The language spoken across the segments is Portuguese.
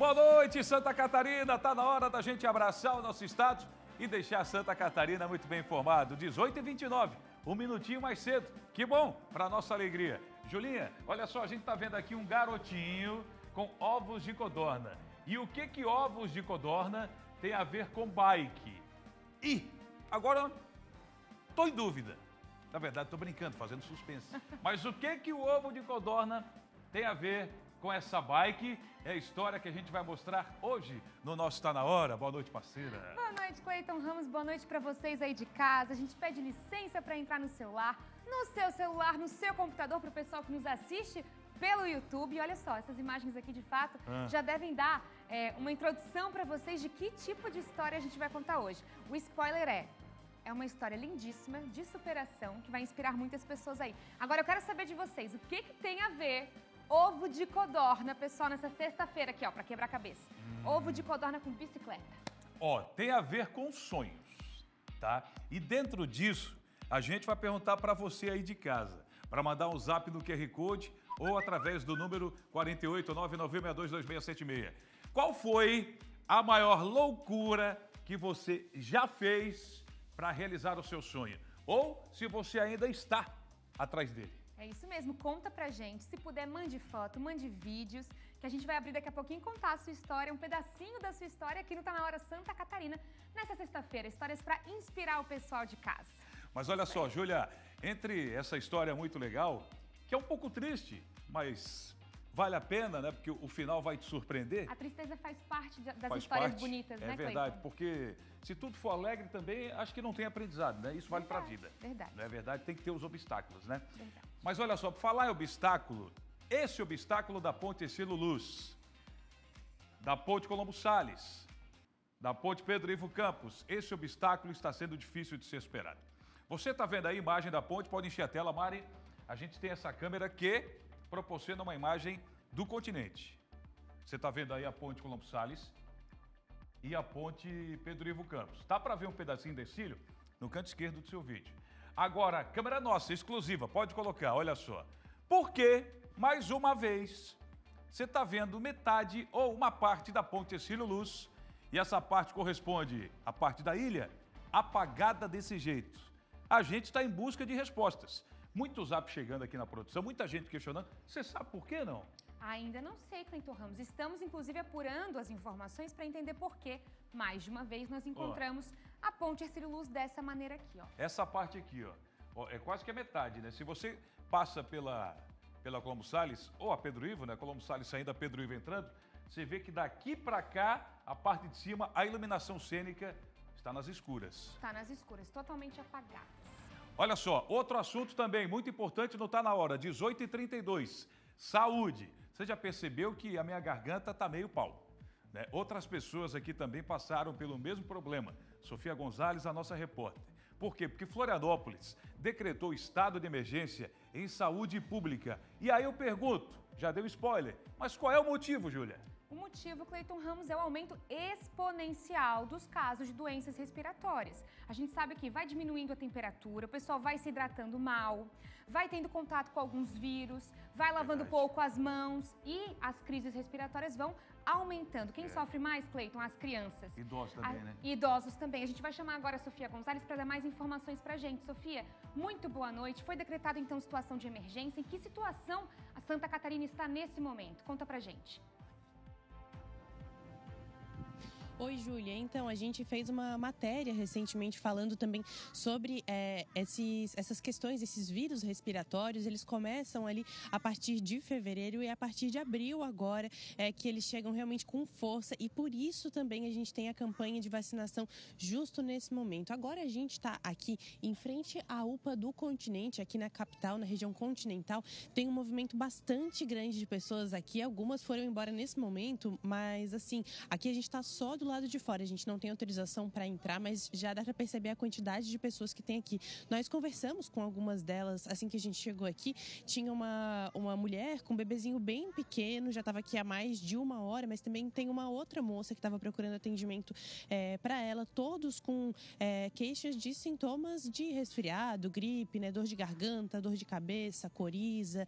Boa noite, Santa Catarina. Tá na hora da gente abraçar o nosso estado e deixar Santa Catarina muito bem informado. 18h29, um minutinho mais cedo. Que bom, para nossa alegria. Julinha, olha só, a gente tá vendo aqui um garotinho com ovos de codorna. E o que ovos de codorna tem a ver com bike? E agora tô em dúvida. Na verdade, tô brincando, fazendo suspense. Mas o que o ovo de codorna tem a ver com essa bike? É a história que a gente vai mostrar hoje no nosso Tá Na Hora. Boa noite, parceira. Boa noite, Cleiton Ramos. Boa noite para vocês aí de casa. A gente pede licença para entrar no celular, no seu computador, para o pessoal que nos assiste pelo YouTube. E olha só, essas imagens aqui, de fato, já devem dar uma introdução para vocês de que tipo de história a gente vai contar hoje. O spoiler é uma história lindíssima, de superação, que vai inspirar muitas pessoas aí. Agora, eu quero saber de vocês, o que tem a ver ovo de codorna, pessoal, nessa sexta-feira aqui, ó, para quebrar a cabeça. Ovo de codorna com bicicleta. Ó, tem a ver com sonhos, tá? E dentro disso, a gente vai perguntar para você aí de casa, para mandar um zap no QR Code ou através do número 48996622676. Qual foi a maior loucura que você já fez para realizar o seu sonho? Ou se você ainda está atrás dele. É isso mesmo, conta pra gente. Se puder, mande foto, mande vídeos, que a gente vai abrir daqui a pouquinho e contar a sua história, um pedacinho da sua história aqui no Tá Na Hora Santa Catarina, nessa sexta-feira. Histórias para inspirar o pessoal de casa. Mas olha só, Júlia, entre essa história muito legal, que é um pouco triste, mas vale a pena, né? Porque o final vai te surpreender. A tristeza faz parte das histórias bonitas, né, Cleiton? É verdade, porque se tudo for alegre também, acho que não tem aprendizado, né? Isso vale para a vida. Verdade. Não é verdade? Tem que ter os obstáculos, né? Verdade. Mas olha só, para falar em obstáculo, esse obstáculo da Ponte Ercílio Luz, da Ponte Colombo Salles, da Ponte Pedro Ivo Campos, esse obstáculo está sendo difícil de ser superado. Você está vendo aí a imagem da ponte, pode encher a tela, Mari. A gente tem essa câmera que proporciona uma imagem do continente. Você está vendo aí a Ponte Colombo Salles e a Ponte Pedro Ivo Campos. Tá para ver um pedacinho desse cílio no canto esquerdo do seu vídeo. Agora, câmera nossa, exclusiva, pode colocar, olha só. Porque, mais uma vez, você está vendo metade ou uma parte da Ponte Ercílio Luz e essa parte corresponde à parte da ilha apagada desse jeito. A gente está em busca de respostas. Muito zap chegando aqui na produção, muita gente questionando. Você sabe por que não? Ainda não sei, Cleiton Ramos. Estamos, inclusive, apurando as informações para entender por que, mais de uma vez, nós encontramos a Ponte Ercílio Luz dessa maneira aqui, ó. Essa parte aqui, ó, é quase que a metade, né? Se você passa pela Colombo Salles, ou a Pedro Ivo, né? Colombo Salles saindo, a Pedro Ivo entrando, você vê que daqui para cá, a parte de cima, a iluminação cênica está nas escuras. Está nas escuras, totalmente apagadas. Olha só, outro assunto também muito importante no Tá Na Hora, 18h32, saúde. Você já percebeu que a minha garganta está meio pau, né? Outras pessoas aqui também passaram pelo mesmo problema. Sofia Gonzalez, a nossa repórter. Por quê? Porque Florianópolis decretou estado de emergência em saúde pública. E aí eu pergunto, já deu spoiler, mas qual é o motivo, Júlia? O motivo, Cleiton Ramos, é o aumento exponencial dos casos de doenças respiratórias. A gente sabe que vai diminuindo a temperatura, o pessoal vai se hidratando mal, vai tendo contato com alguns vírus, vai lavando pouco as mãos e as crises respiratórias vão aumentando. Quem sofre mais, Cleiton? As crianças. Idosos também, né? Idosos também. A gente vai chamar agora a Sofia Gonzalez para dar mais informações pra gente. Sofia, muito boa noite. Foi decretada, então, situação de emergência. Em que situação a Santa Catarina está nesse momento? Conta pra gente. Oi, Júlia. Então, a gente fez uma matéria recentemente falando também sobre essas questões, esses vírus respiratórios. Eles começam ali a partir de fevereiro e a partir de abril agora que eles chegam realmente com força e por isso também a gente tem a campanha de vacinação justo nesse momento. Agora a gente está aqui em frente à UPA do continente, aqui na capital, na região continental. Tem um movimento bastante grande de pessoas aqui. Algumas foram embora nesse momento, mas assim, aqui a gente está só do lado de fora. A gente não tem autorização para entrar, mas já dá para perceber a quantidade de pessoas que tem aqui. Nós conversamos com algumas delas assim que a gente chegou aqui. Tinha uma mulher com um bebezinho bem pequeno, já estava aqui há mais de 1 hora, mas também tem uma outra moça que estava procurando atendimento para ela, todos com queixas de sintomas de resfriado, gripe, né, dor de garganta, dor de cabeça, coriza,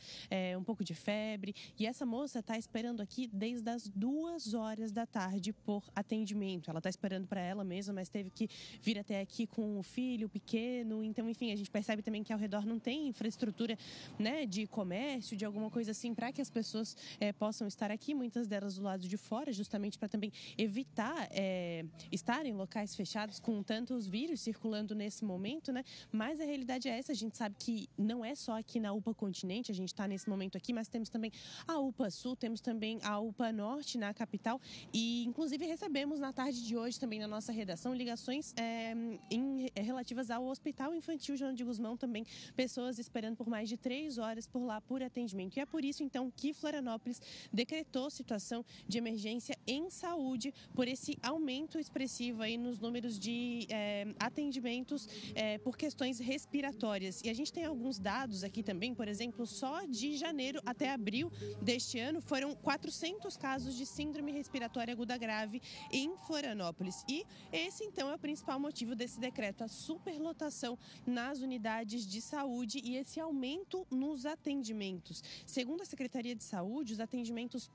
um pouco de febre. E essa moça está esperando aqui desde as 2 horas da tarde por atendimento. Ela está esperando para ela mesma, mas teve que vir até aqui com o filho pequeno. Então, enfim, a gente percebe também que ao redor não tem infraestrutura, né, de comércio, de alguma coisa assim, para que as pessoas possam estar aqui, muitas delas do lado de fora, justamente para também evitar estar em locais fechados com tantos vírus circulando nesse momento, né? Mas a realidade é essa, a gente sabe que não é só aqui na UPA Continente, a gente está nesse momento aqui, mas temos também a UPA Sul, temos também a UPA Norte na capital e, inclusive, recebemos na tarde de hoje também na nossa redação ligações relativas ao Hospital Infantil João de Guzmão, também pessoas esperando por mais de 3 horas por lá por atendimento. E é por isso, então, que Florianópolis decretou situação de emergência em saúde por esse aumento expressivo aí nos números de atendimentos por questões respiratórias. E a gente tem alguns dados aqui também, por exemplo, só de janeiro até abril deste ano foram 400 casos de síndrome respiratória aguda grave em Florianópolis. E esse, então, é o principal motivo desse decreto, a superlotação nas unidades de saúde e esse aumento nos atendimentos. Segundo a Secretaria de Saúde, os atendimentos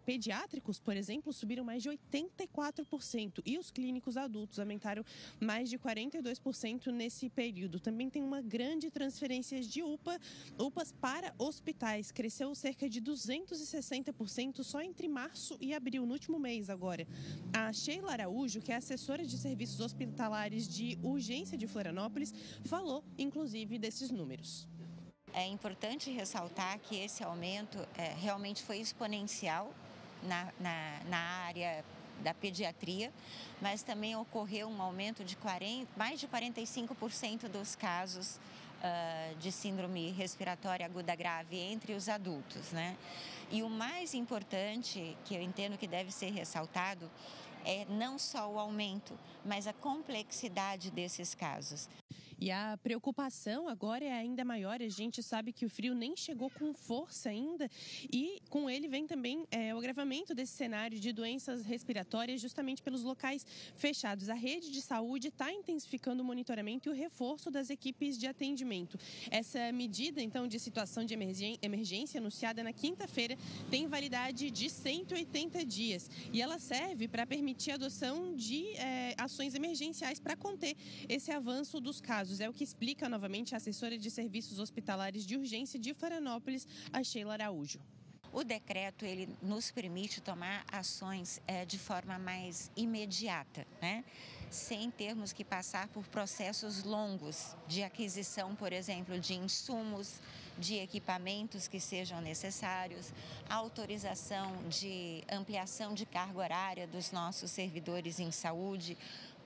pediátricos, por exemplo, subiram mais de 84% e os clínicos adultos aumentaram mais de 42% nesse período. Também tem uma grande transferência de UPAs para hospitais, cresceu cerca de 260% só entre março e abril, no último mês agora. A Sheila Araújo, que é assessora de serviços hospitalares de urgência de Florianópolis, falou, inclusive, desses números. É importante ressaltar que esse aumento realmente foi exponencial na área da pediatria, mas também ocorreu um aumento de mais de 45% dos casos de síndrome respiratória aguda grave entre os adultos, né? E o mais importante, que eu entendo que deve ser ressaltado, é não só o aumento, mas a complexidade desses casos. E a preocupação agora é ainda maior. A gente sabe que o frio nem chegou com força ainda e com ele vem também o agravamento desse cenário de doenças respiratórias justamente pelos locais fechados. A rede de saúde está intensificando o monitoramento e o reforço das equipes de atendimento. Essa medida, então, de situação de emergência anunciada na quinta-feira tem validade de 180 dias e ela serve para permitir a adoção de ações emergenciais para conter esse avanço dos casos. É o que explica novamente a assessora de serviços hospitalares de urgência de Florianópolis, a Sheila Araújo. O decreto, ele nos permite tomar ações de forma mais imediata, né? Sem termos que passar por processos longos de aquisição, por exemplo, de insumos, de equipamentos que sejam necessários, autorização de ampliação de carga horária dos nossos servidores em saúde,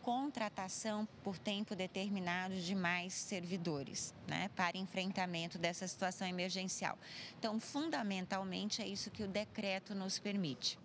contratação por tempo determinado de mais servidores, né, para enfrentamento dessa situação emergencial. Então, fundamentalmente, é isso que o decreto nos permite.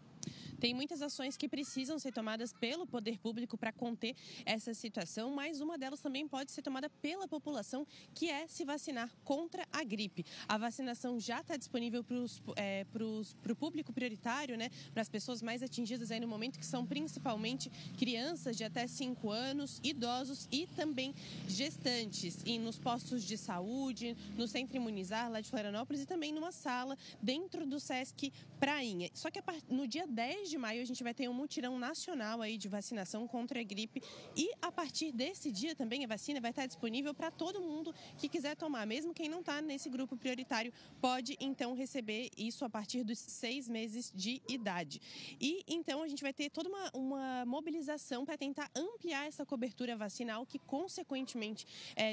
Tem muitas ações que precisam ser tomadas pelo poder público para conter essa situação, mas uma delas também pode ser tomada pela população, que é se vacinar contra a gripe. A vacinação já está disponível para o público prioritário, né, para as pessoas mais atingidas aí no momento, que são principalmente crianças de até 5 anos, idosos e também gestantes. E nos postos de saúde, no Centro Imunizar lá de Florianópolis e também numa sala dentro do Sesc Prainha. Só que no dia 10 de maio a gente vai ter um mutirão nacional aí de vacinação contra a gripe e a partir desse dia também a vacina vai estar disponível para todo mundo que quiser tomar, mesmo quem não está nesse grupo prioritário pode então receber isso a partir dos 6 meses de idade. E então a gente vai ter toda uma mobilização para tentar ampliar essa cobertura vacinal que consequentemente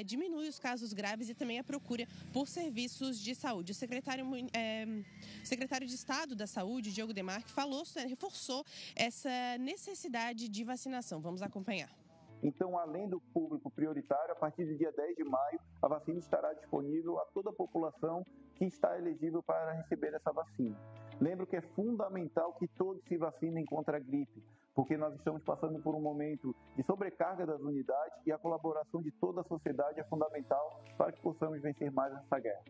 diminui os casos graves e também a procura por serviços de saúde. O secretário de Estado da Saúde, Diogo Demarque, reforçou essa necessidade de vacinação. Vamos acompanhar. Então, além do público prioritário, a partir do dia 10 de maio, a vacina estará disponível a toda a população que está elegível para receber essa vacina. Lembro que é fundamental que todos se vacinem contra a gripe, porque nós estamos passando por um momento de sobrecarga das unidades e a colaboração de toda a sociedade é fundamental para que possamos vencer mais essa guerra.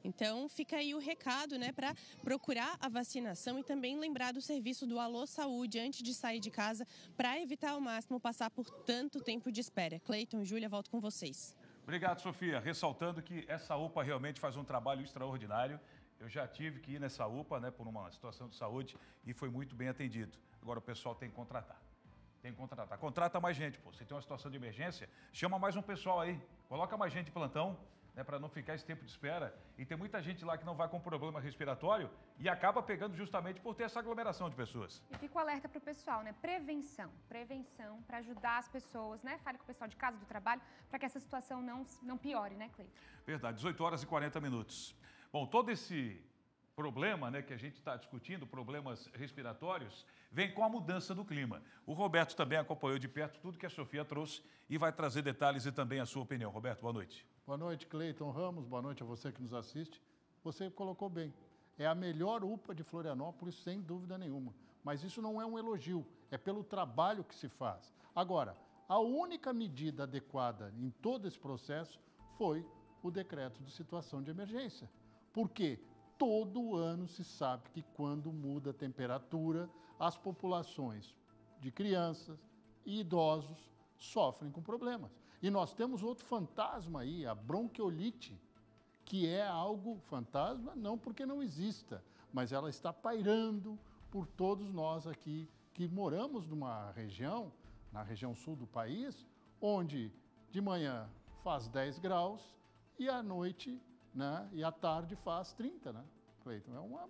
Então, fica aí o recado, né, para procurar a vacinação e também lembrar do serviço do Alô Saúde antes de sair de casa, para evitar ao máximo passar por tanto tempo de espera. Cleiton e Júlia, volto com vocês. Obrigado, Sofia. Ressaltando que essa UPA realmente faz um trabalho extraordinário. Eu já tive que ir nessa UPA, né, por uma situação de saúde e foi muito bem atendido. Agora o pessoal tem que contratar. Tem que contratar. Contrata mais gente, pô. Se tem uma situação de emergência, chama mais um pessoal aí. Coloca mais gente de plantão, né, para não ficar esse tempo de espera. E tem muita gente lá que não vai com problema respiratório e acaba pegando justamente por ter essa aglomeração de pessoas. E fica o alerta para o pessoal, né? Prevenção para ajudar as pessoas, né? Fale com o pessoal de casa, do trabalho, para que essa situação não piore, né, Cleiton? Verdade, 18 horas e 40 minutos. Bom, todo esse problema, né, que a gente está discutindo, problemas respiratórios, vem com a mudança do clima. O Roberto também acompanhou de perto tudo que a Sofia trouxe e vai trazer detalhes e também a sua opinião. Roberto, boa noite. Boa noite, Cleiton Ramos. Boa noite a você que nos assiste. Você colocou bem. É a melhor UPA de Florianópolis, sem dúvida nenhuma. Mas isso não é um elogio, é pelo trabalho que se faz. Agora, a única medida adequada em todo esse processo foi o decreto de situação de emergência. Porque todo ano se sabe que quando muda a temperatura, as populações de crianças e idosos sofrem com problemas. E nós temos outro fantasma aí, a bronquiolite, que é algo fantasma, não porque não exista, mas ela está pairando por todos nós aqui que moramos numa região, na região sul do país, onde de manhã faz 10 graus e à noite, né, e à tarde faz 30, né? Cleiton, é uma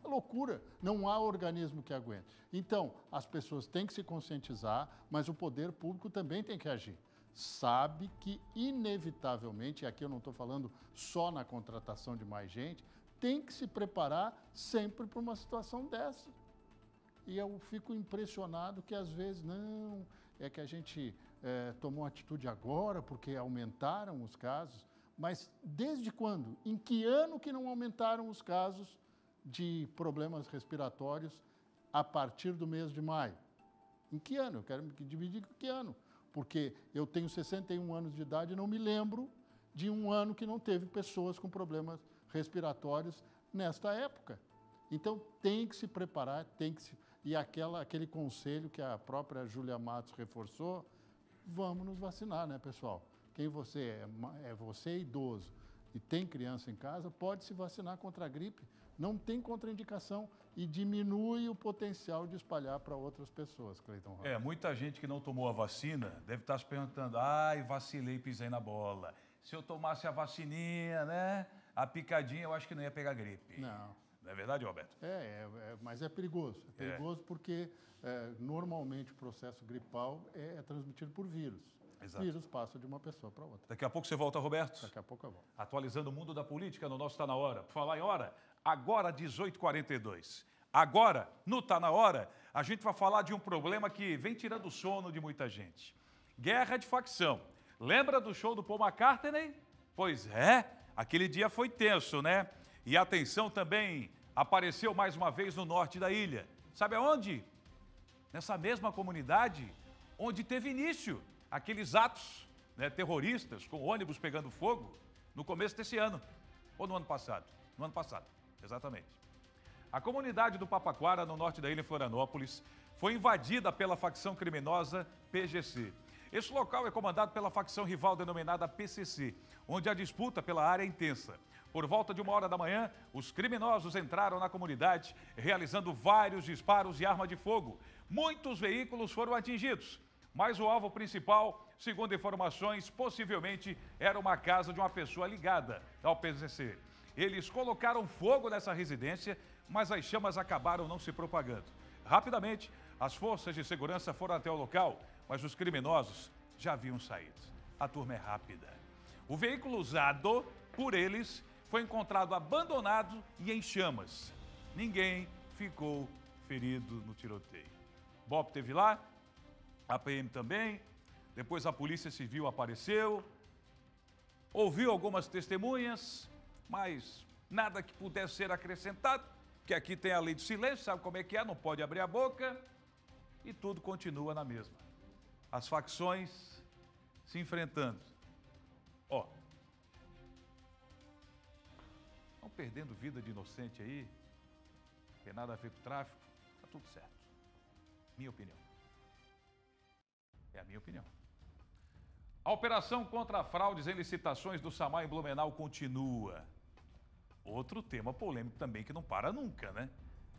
loucura, não há organismo que aguente. Então, as pessoas têm que se conscientizar, mas o poder público também tem que agir. Sabe que, inevitavelmente, e aqui eu não estou falando só na contratação de mais gente, tem que se preparar sempre para uma situação dessa. E eu fico impressionado que, às vezes, não, é que a gente tomou atitude agora porque aumentaram os casos. Mas desde quando? Em que ano que não aumentaram os casos de problemas respiratórios a partir do mês de maio? Em que ano? Eu quero me dividir com que ano. Porque eu tenho 61 anos de idade e não me lembro de um ano que não teve pessoas com problemas respiratórios nesta época. Então, tem que se preparar, e aquele conselho que a própria Júlia Matos reforçou, vamos nos vacinar, né, pessoal? Quem você você é idoso e tem criança em casa, pode se vacinar contra a gripe. Não tem contraindicação e diminui o potencial de espalhar para outras pessoas, Cleiton. Muita gente que não tomou a vacina deve estar se perguntando, vacilei, pisei na bola. Se eu tomasse a vacininha, né, a picadinha, eu acho que não ia pegar gripe. Não. Não é verdade, Roberto? Mas é perigoso. É perigoso porque normalmente o processo gripal é transmitido por vírus. Exato. Vírus passa de uma pessoa para outra. Daqui a pouco você volta, Roberto? Daqui a pouco eu volto. Atualizando o mundo da política no nosso Tá Na Hora. Por falar em hora, agora 18h42. Agora, no Tá Na Hora, a gente vai falar de um problema que vem tirando o sono de muita gente. Guerra de facção. Lembra do show do Paul McCartney? Pois é, aquele dia foi tenso, né? E a tensão também apareceu mais uma vez no norte da ilha. Sabe aonde? Nessa mesma comunidade onde teve início aqueles atos, né, terroristas com ônibus pegando fogo no começo desse ano, ou no ano passado? No ano passado, exatamente. A comunidade do Papaquara, no norte da ilha, em Florianópolis, foi invadida pela facção criminosa PGC. Esse local é comandado pela facção rival denominada PCC, onde a disputa pela área é intensa. Por volta de 1h da manhã, os criminosos entraram na comunidade, realizando vários disparos de arma de fogo. Muitos veículos foram atingidos. Mas o alvo principal, segundo informações, possivelmente era uma casa de uma pessoa ligada ao PCC. Eles colocaram fogo nessa residência, mas as chamas acabaram não se propagando. Rapidamente, as forças de segurança foram até o local, mas os criminosos já haviam saído. A turma é rápida. O veículo usado por eles foi encontrado abandonado e em chamas. Ninguém ficou ferido no tiroteio. BOP esteve lá, a PM também, depois a Polícia Civil apareceu, ouviu algumas testemunhas, mas nada que pudesse ser acrescentado. que aqui tem a lei do silêncio, sabe como é que é? Não pode abrir a boca e tudo continua na mesma. As facções se enfrentando. Ó, estão perdendo vida de inocente aí, não tem nada a ver com o tráfico, tá tudo certo. Minha opinião. É a minha opinião. A operação contra fraudes em licitações do SAMAI em Blumenau continua. Outro tema polêmico também que não para nunca, né?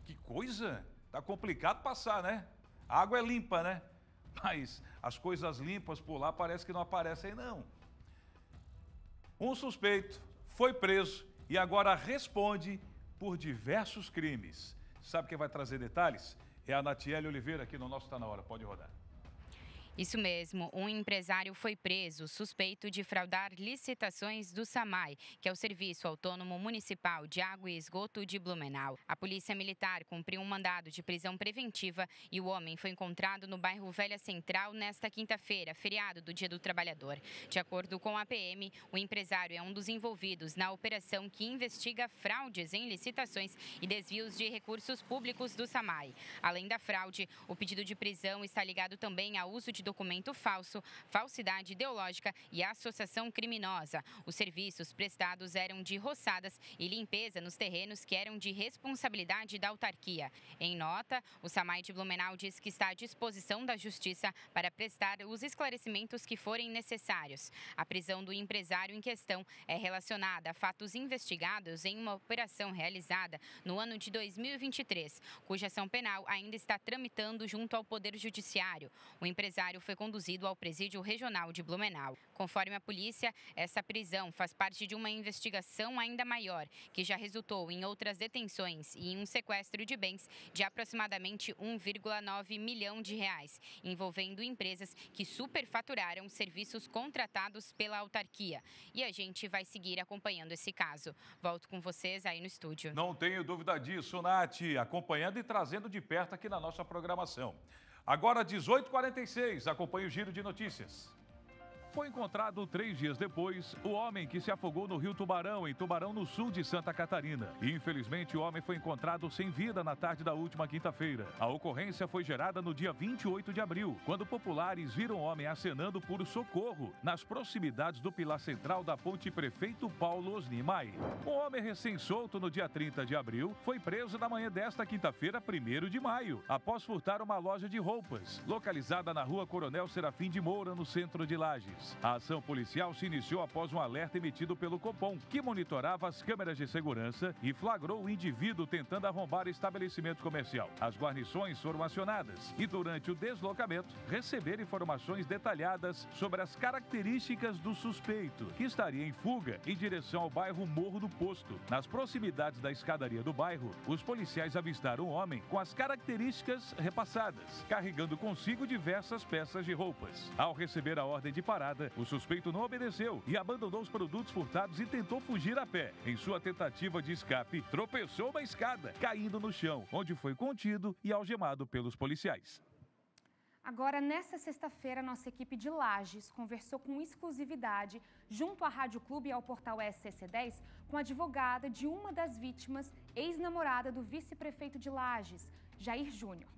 Que coisa, tá complicado passar, né? A água é limpa, né? Mas as coisas limpas por lá parece que não aparecem, não. Um suspeito foi preso e agora responde por diversos crimes. Sabe quem vai trazer detalhes? É a Natiele Oliveira aqui no nosso Tá Na Hora. Pode rodar. Isso mesmo, um empresário foi preso suspeito de fraudar licitações do SAMAI, que é o Serviço Autônomo Municipal de Água e Esgoto de Blumenau. A Polícia Militar cumpriu um mandado de prisão preventiva e o homem foi encontrado no bairro Velha Central nesta quinta-feira, feriado do Dia do Trabalhador. De acordo com a PM, o empresário é um dos envolvidos na operação que investiga fraudes em licitações e desvios de recursos públicos do SAMAI. Além da fraude, o pedido de prisão está ligado também ao uso de documento falso, falsidade ideológica e associação criminosa. Os serviços prestados eram de roçadas e limpeza nos terrenos que eram de responsabilidade da autarquia. Em nota, o SAMAI de Blumenau diz que está à disposição da Justiça para prestar os esclarecimentos que forem necessários. A prisão do empresário em questão é relacionada a fatos investigados em uma operação realizada no ano de 2023, cuja ação penal ainda está tramitando junto ao Poder Judiciário. O empresário foi conduzido ao Presídio Regional de Blumenau. Conforme a polícia, essa prisão faz parte de uma investigação ainda maior, que já resultou em outras detenções e em um sequestro de bens de aproximadamente 1,9 milhão de reais, envolvendo empresas que superfaturaram serviços contratados pela autarquia. E a gente vai seguir acompanhando esse caso. Volto com vocês aí no estúdio. Não tenho dúvida disso, Nath, acompanhando e trazendo de perto aqui na nossa programação. Agora, 18h46, acompanhe o Giro de Notícias. Foi encontrado 3 dias depois o homem que se afogou no Rio Tubarão, em Tubarão, no sul de Santa Catarina. Infelizmente, o homem foi encontrado sem vida na tarde da última quinta-feira. A ocorrência foi gerada no dia 28 de abril, quando populares viram o homem acenando por socorro nas proximidades do pilar central da ponte Prefeito Paulo Osnimai. O homem recém-solto no dia 30 de abril foi preso na manhã desta quinta-feira, 1º de maio, após furtar uma loja de roupas, localizada na rua Coronel Serafim de Moura, no centro de Lages. A ação policial se iniciou após um alerta emitido pelo Copom, que monitorava as câmeras de segurança e flagrou o indivíduo tentando arrombar estabelecimento comercial. As guarnições foram acionadas e, durante o deslocamento, receberam informações detalhadas sobre as características do suspeito, que estaria em fuga em direção ao bairro Morro do Posto. Nas proximidades da escadaria do bairro, os policiais avistaram um homem com as características repassadas, carregando consigo diversas peças de roupas. Ao receber a ordem de parada, o suspeito não obedeceu e abandonou os produtos furtados e tentou fugir a pé. Em sua tentativa de escape, tropeçou uma escada, caindo no chão, onde foi contido e algemado pelos policiais. Agora, nesta sexta-feira, nossa equipe de Lages conversou com exclusividade, junto à Rádio Clube e ao portal SCC10, com a advogada de uma das vítimas, ex-namorada do vice-prefeito de Lages, Jair Júnior.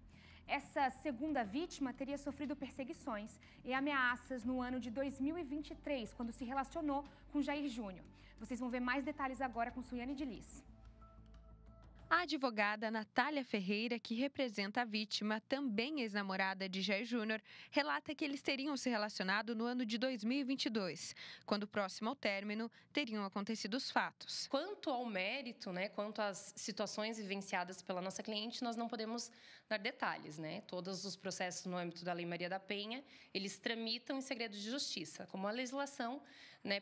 Essa segunda vítima teria sofrido perseguições e ameaças no ano de 2023, quando se relacionou com Jair Júnior. Vocês vão ver mais detalhes agora com Suiane de Lis. A advogada Natália Ferreira, que representa a vítima, também ex-namorada de Jair Júnior, relata que eles teriam se relacionado no ano de 2022, quando, próximo ao término, teriam acontecido os fatos. Quanto ao mérito, quanto às situações vivenciadas pela nossa cliente, nós não podemos dar detalhes, Todos os processos no âmbito da Lei Maria da Penha, eles tramitam em segredo de justiça, como a legislação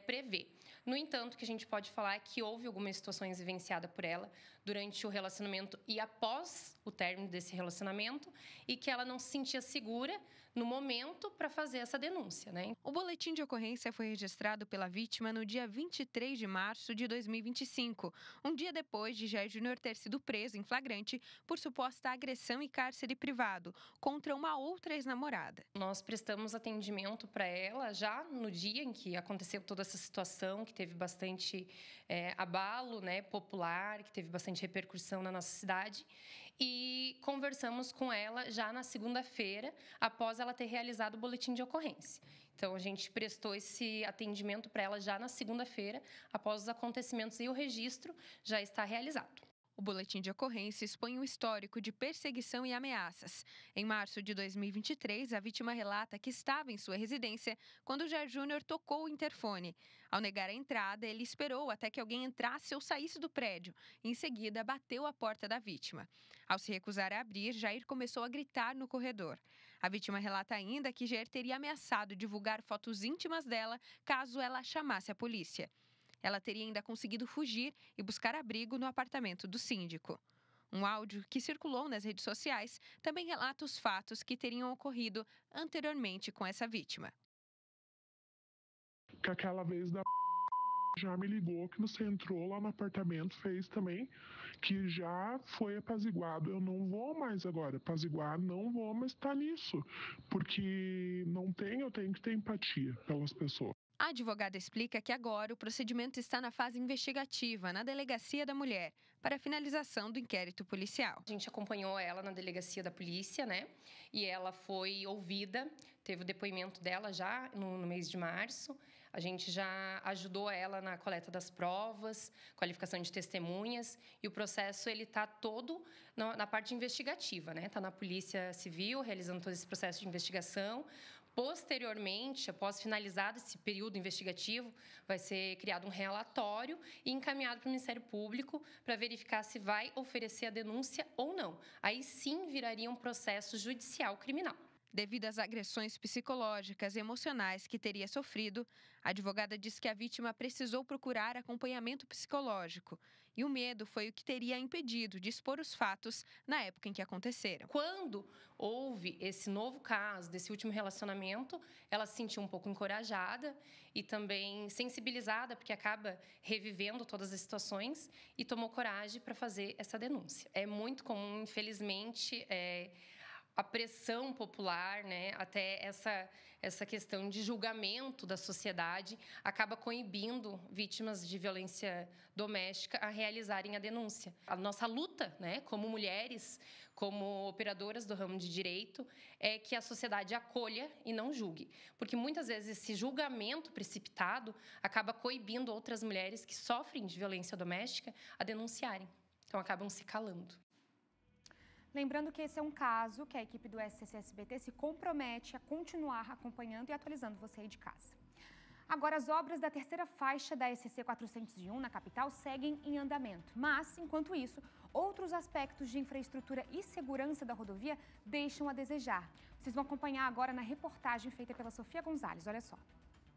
prevê. No entanto, o que a gente pode falar é que houve algumas situações vivenciadas por ela durante o relacionamento e após o término desse relacionamento e que ela não se sentia segura no momento para fazer essa denúncia, O boletim de ocorrência foi registrado pela vítima no dia 23 de março de 2025, um dia depois de Jair Júnior ter sido preso em flagrante por suposta agressão e cárcere privado contra uma outra ex-namorada. Nós prestamos atendimento para ela já no dia em que aconteceu toda essa situação, que teve bastante abalo popular, que teve bastante repercussão prostituição na nossa cidade e conversamos com ela já na segunda-feira, após ela ter realizado o boletim de ocorrência. Então, a gente prestou esse atendimento para ela já na segunda-feira, após os acontecimentos, e o registro já está realizado. O boletim de ocorrência expõe um histórico de perseguição e ameaças. Em março de 2023, a vítima relata que estava em sua residência quando Jair Júnior tocou o interfone. Ao negar a entrada, ele esperou até que alguém entrasse ou saísse do prédio. Em seguida, bateu a porta da vítima. Ao se recusar a abrir, Jair começou a gritar no corredor. A vítima relata ainda que Jair teria ameaçado divulgar fotos íntimas dela caso ela chamasse a polícia. Ela teria ainda conseguido fugir e buscar abrigo no apartamento do síndico. Um áudio que circulou nas redes sociais também relata os fatos que teriam ocorrido anteriormente com essa vítima. Que aquela vez da já me ligou que você entrou lá no apartamento, fez também, que já foi apaziguado. Eu não vou mais agora apaziguar, não vou mais estar nisso, porque eu tenho que ter empatia pelas pessoas. A advogada explica que agora o procedimento está na fase investigativa, na Delegacia da Mulher, para a finalização do inquérito policial. A gente acompanhou ela na Delegacia da Polícia, né? E ela foi ouvida, teve o depoimento dela já no mês de março. A gente já ajudou ela na coleta das provas, qualificação de testemunhas, e o processo ele está todo na parte investigativa, né? Está na Polícia Civil, realizando todo esse processo de investigação. Posteriormente, após finalizado esse período investigativo, vai ser criado um relatório e encaminhado para o Ministério Público para verificar se vai oferecer a denúncia ou não. Aí sim viraria um processo judicial criminal. Devido às agressões psicológicas e emocionais que teria sofrido, a advogada diz que a vítima precisou procurar acompanhamento psicológico. E o medo foi o que teria impedido de expor os fatos na época em que aconteceram. Quando houve esse novo caso, desse último relacionamento, ela se sentiu um pouco encorajada e também sensibilizada, porque acaba revivendo todas as situações, e tomou coragem para fazer essa denúncia. É muito comum, infelizmente, a pressão popular, né, até essa questão de julgamento da sociedade acaba coibindo vítimas de violência doméstica a realizarem a denúncia. A nossa luta, né, como mulheres, como operadoras do ramo de direito, é que a sociedade acolha e não julgue, porque muitas vezes esse julgamento precipitado acaba coibindo outras mulheres que sofrem de violência doméstica a denunciarem. Então acabam se calando. Lembrando que esse é um caso que a equipe do SCC-SBT se compromete a continuar acompanhando e atualizando você aí de casa. Agora, as obras da terceira faixa da SC 401 na capital seguem em andamento. Mas, enquanto isso, outros aspectos de infraestrutura e segurança da rodovia deixam a desejar. Vocês vão acompanhar agora na reportagem feita pela Sofia Gonzalez. Olha só.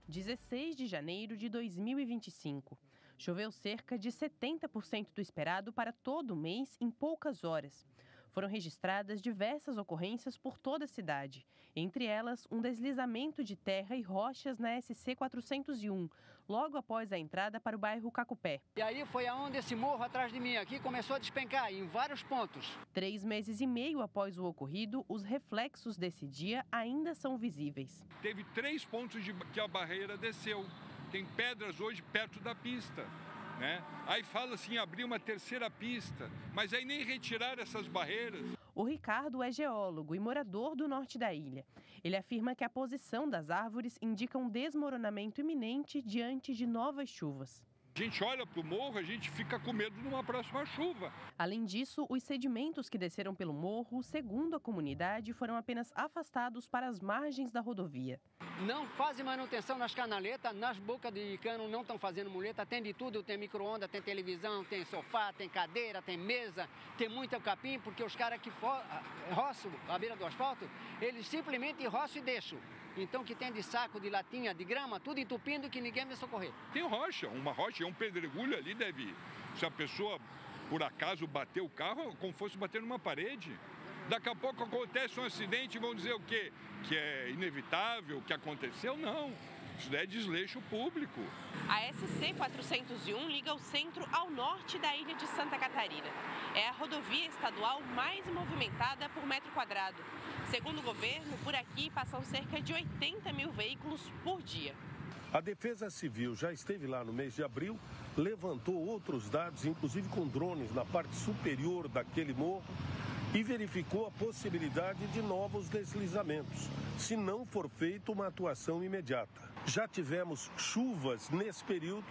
16 de janeiro de 2025. Choveu cerca de 70% do esperado para todo o mês em poucas horas. Foram registradas diversas ocorrências por toda a cidade, entre elas um deslizamento de terra e rochas na SC 401, logo após a entrada para o bairro Cacupé. E aí foi aonde esse morro atrás de mim aqui começou a despencar em vários pontos. 3 meses e meio após o ocorrido, os reflexos desse dia ainda são visíveis. Teve 3 pontos que a barreira desceu. Tem pedras hoje perto da pista. Né? Aí fala assim, abrir uma terceira pista, mas aí nem retirar essas barreiras. O Ricardo é geólogo e morador do norte da ilha. Ele afirma que a posição das árvores indica um desmoronamento iminente diante de novas chuvas. A gente olha para o morro, a gente fica com medo de uma próxima chuva. Além disso, os sedimentos que desceram pelo morro, segundo a comunidade, foram apenas afastados para as margens da rodovia. Não fazem manutenção nas canaletas, nas bocas de cano não estão fazendo muleta, tem de tudo, tem micro-ondas, tem televisão, tem sofá, tem cadeira, tem mesa, tem muito capim, porque os caras que roçam à beira do asfalto, eles simplesmente roçam e deixam. Então, que tem de saco, de latinha, de grama, tudo entupindo que ninguém vai socorrer. Tem rocha, uma rocha, um pedregulho ali deve... Se a pessoa, por acaso, bater o carro, como fosse bater numa parede. Daqui a pouco acontece um acidente e vão dizer o quê? Que é inevitável, que aconteceu? Não. Isso daí é desleixo público. A SC 401 liga o centro ao norte da ilha de Santa Catarina. É a rodovia estadual mais movimentada por metro quadrado. Segundo o governo, por aqui passam cerca de 80 mil veículos por dia. A Defesa Civil já esteve lá no mês de abril, levantou outros dados, inclusive com drones na parte superior daquele morro, e verificou a possibilidade de novos deslizamentos, se não for feita uma atuação imediata. Já tivemos chuvas nesse período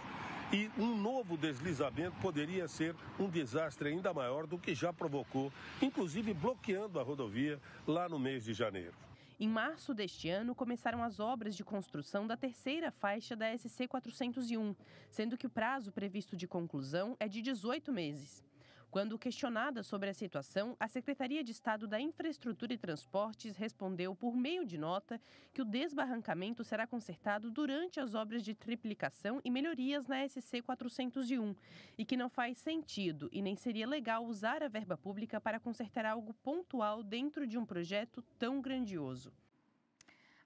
e um novo deslizamento poderia ser um desastre ainda maior do que já provocou, inclusive bloqueando a rodovia lá no mês de janeiro. Em março deste ano, começaram as obras de construção da terceira faixa da SC 401, sendo que o prazo previsto de conclusão é de 18 meses. Quando questionada sobre a situação, a Secretaria de Estado da Infraestrutura e Transportes respondeu por meio de nota que o desbarrancamento será consertado durante as obras de triplicação e melhorias na SC 401 e que não faz sentido e nem seria legal usar a verba pública para consertar algo pontual dentro de um projeto tão grandioso.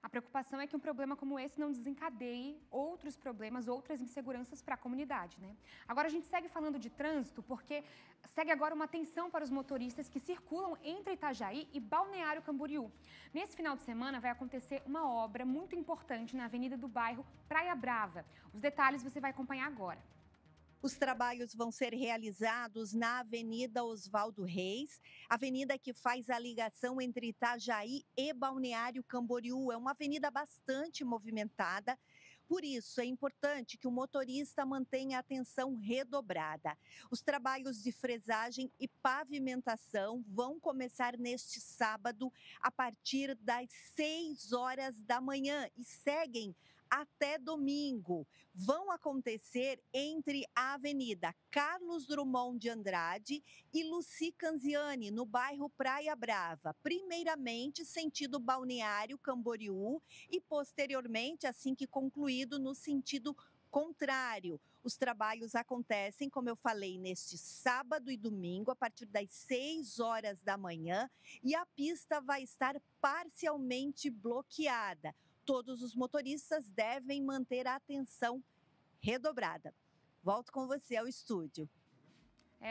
A preocupação é que um problema como esse não desencadeie outros problemas, outras inseguranças para a comunidade, né? Agora a gente segue falando de trânsito porque segue agora uma atenção para os motoristas que circulam entre Itajaí e Balneário Camboriú. Nesse final de semana vai acontecer uma obra muito importante na avenida do bairro Praia Brava. Os detalhes você vai acompanhar agora. Os trabalhos vão ser realizados na Avenida Oswaldo Reis, avenida que faz a ligação entre Itajaí e Balneário Camboriú. É uma avenida bastante movimentada, por isso é importante que o motorista mantenha a atenção redobrada. Os trabalhos de fresagem e pavimentação vão começar neste sábado a partir das 6 horas da manhã e seguem até domingo. Vão acontecer entre a Avenida Carlos Drummond de Andrade e Luci Canziani, no bairro Praia Brava. Primeiramente, sentido Balneário Camboriú e, posteriormente, assim que concluído, no sentido contrário. Os trabalhos acontecem, como eu falei, neste sábado e domingo, a partir das 6 horas da manhã, e a pista vai estar parcialmente bloqueada. Todos os motoristas devem manter a atenção redobrada. Volto com você ao estúdio.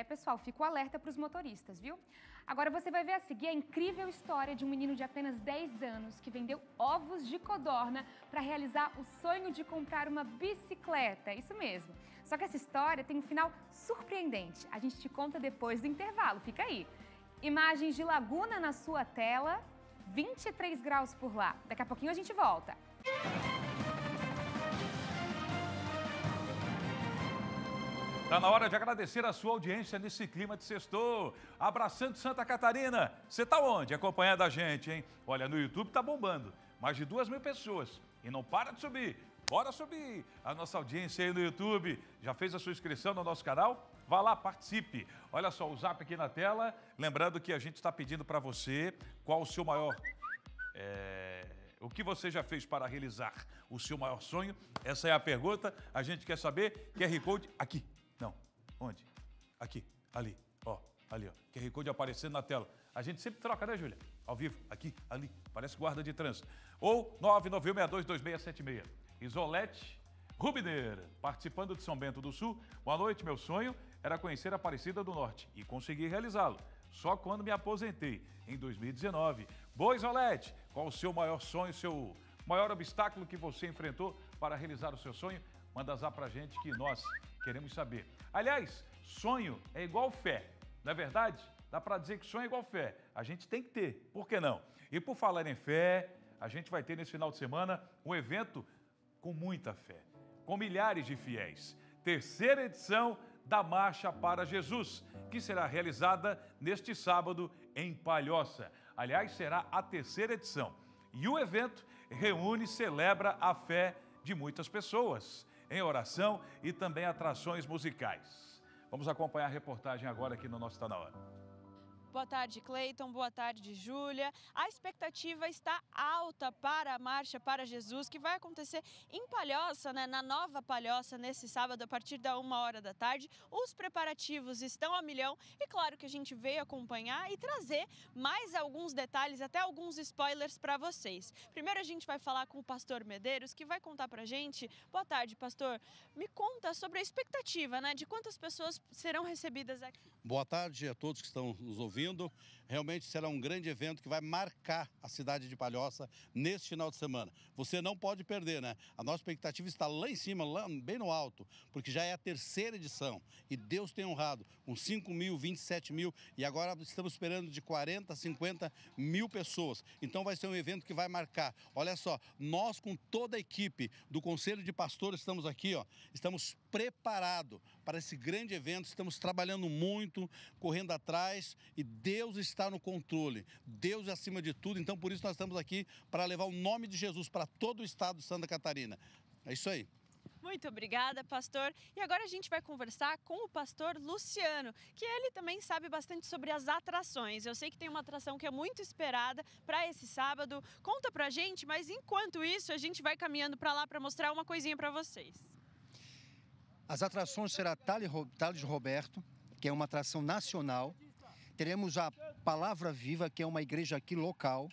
Pessoal, fica o alerta para os motoristas, viu? Agora você vai ver a seguir a incrível história de um menino de apenas 10 anos que vendeu ovos de codorna para realizar o sonho de comprar uma bicicleta. Isso mesmo. Só que essa história tem um final surpreendente. A gente te conta depois do intervalo. Fica aí. Imagens de Laguna na sua tela. 23 graus por lá. Daqui a pouquinho a gente volta. Tá na hora de agradecer a sua audiência nesse clima de sextou. Abraçando Santa Catarina. Você tá onde? Acompanhando a gente, hein? Olha, no YouTube tá bombando. Mais de 2.000 pessoas. E não para de subir. Bora subir a nossa audiência aí no YouTube. Já fez a sua inscrição no nosso canal? Vá lá, participe. Olha só, o zap aqui na tela. Lembrando que a gente está pedindo para você qual o seu maior... O que você já fez para realizar o seu maior sonho? Essa é a pergunta. A gente quer saber. QR Code aqui. Não. Onde? Aqui. Ali. Ó. Ali, ó. QR Code aparecendo na tela. A gente sempre troca, né, Júlia? Ao vivo. Aqui. Ali. Parece guarda de trânsito. Ou 991622676. Isolete Rubner, participando de São Bento do Sul. Boa noite, meu sonho era conhecer a Aparecida do Norte e consegui realizá-lo. Só quando me aposentei, em 2019. Boa, Isolete, qual o seu maior sonho, seu maior obstáculo que você enfrentou para realizar o seu sonho? Manda zap pra gente que nós queremos saber. Aliás, sonho é igual fé, não é verdade? Dá para dizer que sonho é igual fé. A gente tem que ter, por que não? E por falar em fé, a gente vai ter nesse final de semana um evento com muita fé, com milhares de fiéis. Terceira edição da Marcha para Jesus, que será realizada neste sábado em Palhoça. Aliás, será a terceira edição. E o evento reúne e celebra a fé de muitas pessoas, em oração e também atrações musicais. Vamos acompanhar a reportagem agora aqui no nosso Tá Na Hora. Boa tarde, Cleiton. Boa tarde, Júlia. A expectativa está alta para a Marcha para Jesus, que vai acontecer em Palhoça, né, na Nova Palhoça, nesse sábado, a partir da 1h da tarde. Os preparativos estão a milhão e claro que a gente veio acompanhar e trazer mais alguns detalhes, até alguns spoilers para vocês. Primeiro a gente vai falar com o pastor Medeiros, que vai contar pra gente. Boa tarde, pastor. Me conta sobre a expectativa, né, de quantas pessoas serão recebidas aqui. Boa tarde a todos que estão nos ouvindo. vindo. Realmente será um grande evento que vai marcar a cidade de Palhoça neste final de semana. Você não pode perder, né? A nossa expectativa está lá em cima, lá bem no alto, porque já é a 3ª edição. E Deus tem honrado com 5 mil, 27 mil e agora estamos esperando de 40, 50 mil pessoas. Então vai ser um evento que vai marcar. Olha só, nós com toda a equipe do Conselho de Pastores estamos aqui, ó, estamos preparados para esse grande evento, estamos trabalhando muito, correndo atrás e Deus está no controle. Deus é acima de tudo, então por isso nós estamos aqui para levar o nome de Jesus para todo o estado de Santa Catarina. É isso aí. Muito obrigada, pastor. E agora a gente vai conversar com o pastor Luciano, que ele também sabe bastante sobre as atrações. Eu sei que tem uma atração que é muito esperada para esse sábado. Conta pra gente, mas enquanto isso a gente vai caminhando para lá para mostrar uma coisinha para vocês. As atrações será Thales Roberto, que é uma atração nacional. Teremos a Palavra Viva, que é uma igreja aqui local.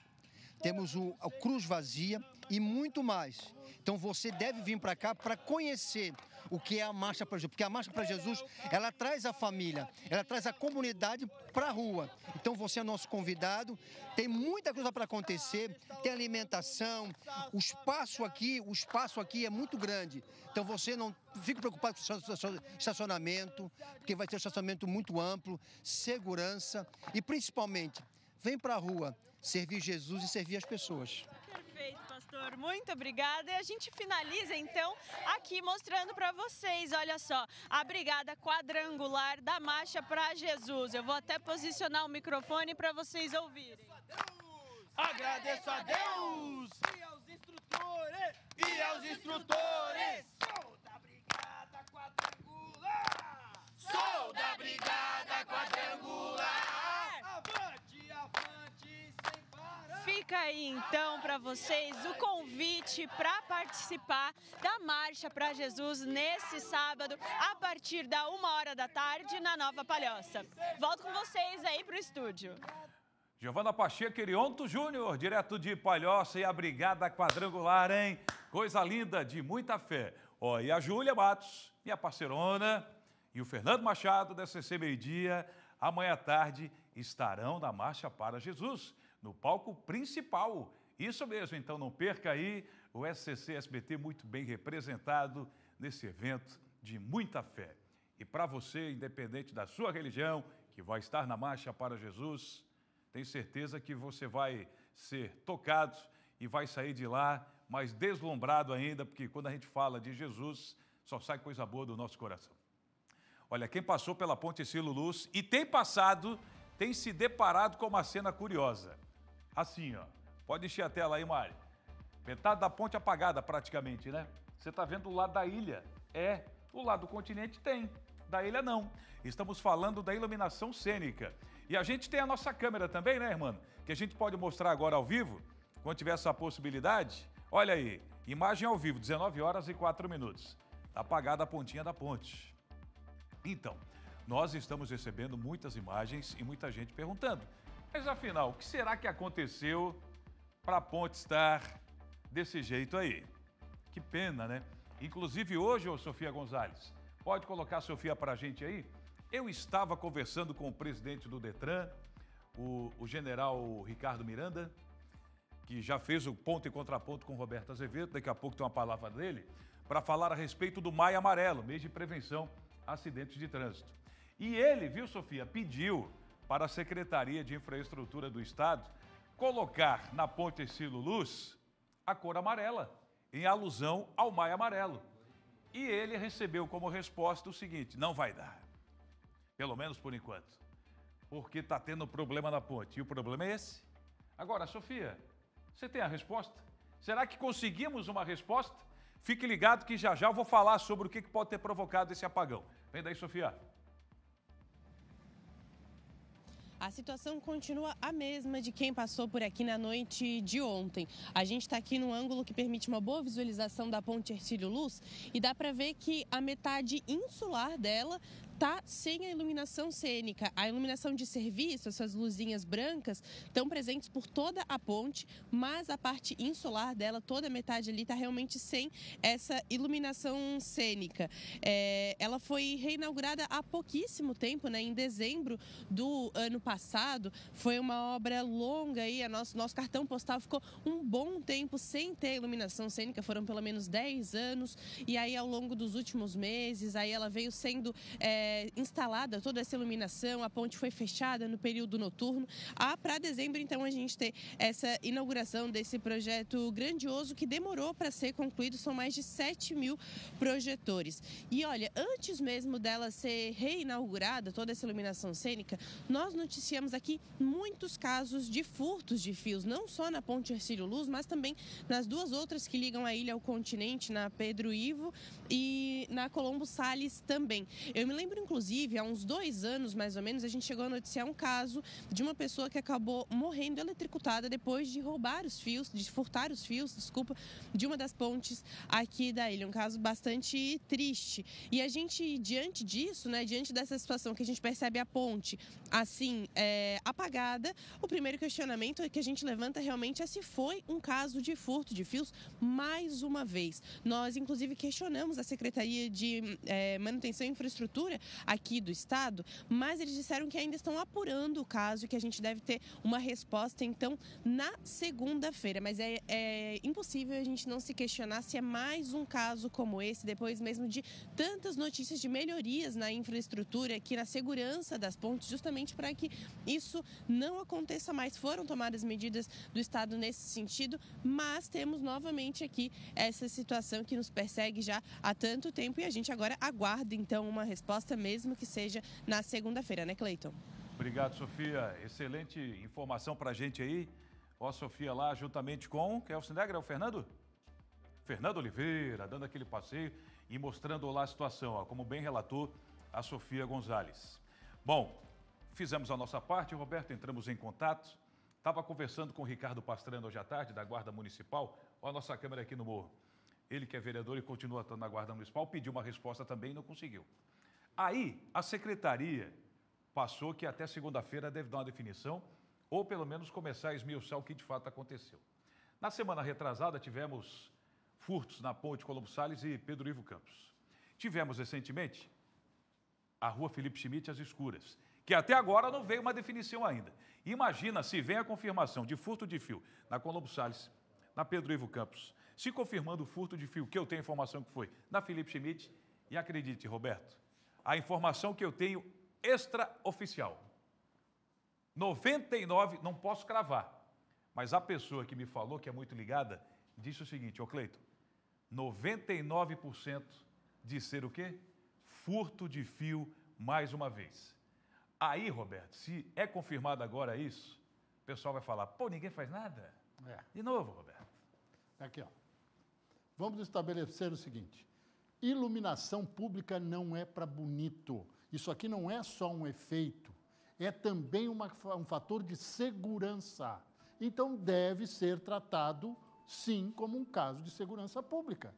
Temos a Cruz Vazia e muito mais. Então você deve vir para cá para conhecer o que é a Marcha para Jesus. Porque a Marcha para Jesus, ela traz a família, ela traz a comunidade para a rua. Então você é nosso convidado. Tem muita coisa para acontecer, tem alimentação, o espaço aqui é muito grande. Então você não fique preocupado com o estacionamento, porque vai ter um estacionamento muito amplo, segurança e principalmente, vem para a rua servir Jesus e servir as pessoas. Perfeito, pastor. Muito obrigada. E a gente finaliza, então, aqui mostrando para vocês, olha só, a brigada quadrangular da Marcha para Jesus. Eu vou até posicionar o microfone para vocês ouvirem. Agradeço a Deus e aos instrutores. Sou da brigada quadrangular. Sou da brigada quadrangular. Avante, avante, sem parar. Fica aí então para vocês o convite para participar da Marcha para Jesus nesse sábado a partir da 1h da tarde na Nova Palhoça. Volto com vocês aí pro estúdio. Giovana Pacheco Erionto Júnior, direto de Palhoça e a Brigada Quadrangular, hein? Coisa linda, de muita fé. Ó, e a Júlia Matos, minha parceirona, e o Fernando Machado, da SCC Meio-Dia, amanhã à tarde estarão na Marcha para Jesus, no palco principal. Isso mesmo, então não perca aí o SCC SBT muito bem representado nesse evento de muita fé. E para você, independente da sua religião, que vai estar na Marcha para Jesus, tenho certeza que você vai ser tocado e vai sair de lá mais deslumbrado ainda, porque quando a gente fala de Jesus, só sai coisa boa do nosso coração. Olha, quem passou pela Ponte Silo Luz e tem passado, tem se deparado com uma cena curiosa. Assim, ó, pode encher a tela aí, Mário. Metade da ponte apagada praticamente, né? Você está vendo o lado da ilha. É, o lado do continente tem, da ilha não. Estamos falando da iluminação cênica. E a gente tem a nossa câmera também, né, irmã? Que a gente pode mostrar agora ao vivo, quando tiver essa possibilidade. Olha aí, imagem ao vivo, 19h04. Tá apagada a pontinha da ponte. Então, nós estamos recebendo muitas imagens e muita gente perguntando, mas afinal, o que será que aconteceu para a ponte estar desse jeito aí? Que pena, né? Inclusive hoje, ô Sofia Gonzalez, pode colocar a Sofia para a gente aí? Eu estava conversando com o presidente do Detran, o general Ricardo Miranda, que já fez o ponto e contraponto com o Roberto Azevedo, daqui a pouco tem uma palavra dele, para falar a respeito do Maio Amarelo, mês de prevenção a acidentes de trânsito. E ele, viu, Sofia, pediu para a Secretaria de Infraestrutura do Estado colocar na Ponte Silo Luz a cor amarela, em alusão ao Maio Amarelo. E ele recebeu como resposta o seguinte, não vai dar. Pelo menos por enquanto, porque está tendo problema na ponte. E o problema é esse. Agora, Sofia, você tem a resposta? Será que conseguimos uma resposta? Fique ligado que já já eu vou falar sobre o que pode ter provocado esse apagão. Vem daí, Sofia. A situação continua a mesma de quem passou por aqui na noite de ontem. A gente está aqui num ângulo que permite uma boa visualização da Ponte Hercílio Luz e dá para ver que a metade insular dela está sem a iluminação cênica. A iluminação de serviço, essas luzinhas brancas, estão presentes por toda a ponte, mas a parte insolar dela, toda a metade ali, está realmente sem essa iluminação cênica. Ela foi reinaugurada há pouquíssimo tempo, né? Em dezembro do ano passado. Foi uma obra longa aí, nosso cartão postal ficou um bom tempo sem ter iluminação cênica, foram pelo menos 10 anos, e aí ao longo dos últimos meses, aí ela veio sendo instalada toda essa iluminação, a ponte foi fechada no período noturno. Para dezembro, então, a gente ter essa inauguração desse projeto grandioso que demorou para ser concluído, são mais de 7.000 projetores. E olha, antes mesmo dela ser reinaugurada, toda essa iluminação cênica, nós noticiamos aqui muitos casos de furtos de fios, não só na ponte Hercílio Luz, mas também nas duas outras que ligam a ilha ao continente, na Pedro Ivo e na Colombo Salles também. Eu me lembro, inclusive, há uns 2 anos, mais ou menos, a gente chegou a noticiar um caso de uma pessoa que acabou morrendo eletrocutada depois de furtar os fios, de uma das pontes aqui da ilha. Um caso bastante triste. E a gente, diante disso, né, diante dessa situação que a gente percebe a ponte assim, apagada, o primeiro questionamento que a gente levanta realmente é se foi um caso de furto de fios mais uma vez. Nós, inclusive, questionamos a Secretaria de Manutenção e Infraestrutura aqui do estado, mas eles disseram que ainda estão apurando o caso e que a gente deve ter uma resposta, então, na segunda-feira. Mas é impossível a gente não se questionar se é mais um caso como esse, depois mesmo de tantas notícias de melhorias na infraestrutura, aqui na segurança das pontes, justamente para que isso não aconteça mais. Foram tomadas medidas do estado nesse sentido, mas temos novamente aqui essa situação que nos persegue já há tanto tempo e a gente agora aguarda, então, uma resposta, mesmo que seja na segunda-feira, né, Cleiton? Obrigado, Sofia. Excelente informação para a gente aí. Ó, a Sofia lá, juntamente com, quem é o Cinegra? É o Fernando? Fernando Oliveira, dando aquele passeio e mostrando lá a situação, ó, como bem relatou a Sofia Gonzalez. Bom, fizemos a nossa parte, Roberto, entramos em contato. Estava conversando com o Ricardo Pastrana hoje à tarde, da Guarda Municipal. Olha a nossa câmera aqui no morro. Ele que é vereador e continua atuando na Guarda Municipal, pediu uma resposta também e não conseguiu. Aí, a secretaria passou que até segunda-feira deve dar uma definição, ou pelo menos começar a esmiuçar o que de fato aconteceu. Na semana retrasada, tivemos furtos na ponte Colombo Salles e Pedro Ivo Campos. Tivemos recentemente a rua Felipe Schmidt às escuras, que até agora não veio uma definição ainda. Imagina se vem a confirmação de furto de fio na Colombo Salles, na Pedro Ivo Campos, se confirmando o furto de fio, que eu tenho informação que foi na Felipe Schmidt, e acredite, Roberto, a informação que eu tenho extraoficial, 99, não posso cravar, mas a pessoa que me falou, que é muito ligada, disse o seguinte: ô Cleiton, 99% de ser o quê? Furto de fio mais uma vez. Aí, Roberto, se é confirmado agora isso, o pessoal vai falar, pô, ninguém faz nada? De novo, Roberto. Aqui, ó. Vamos estabelecer o seguinte: iluminação pública não é para bonito. Isso aqui não é só um efeito, é também um fator de segurança. Então, deve ser tratado, sim, como um caso de segurança pública.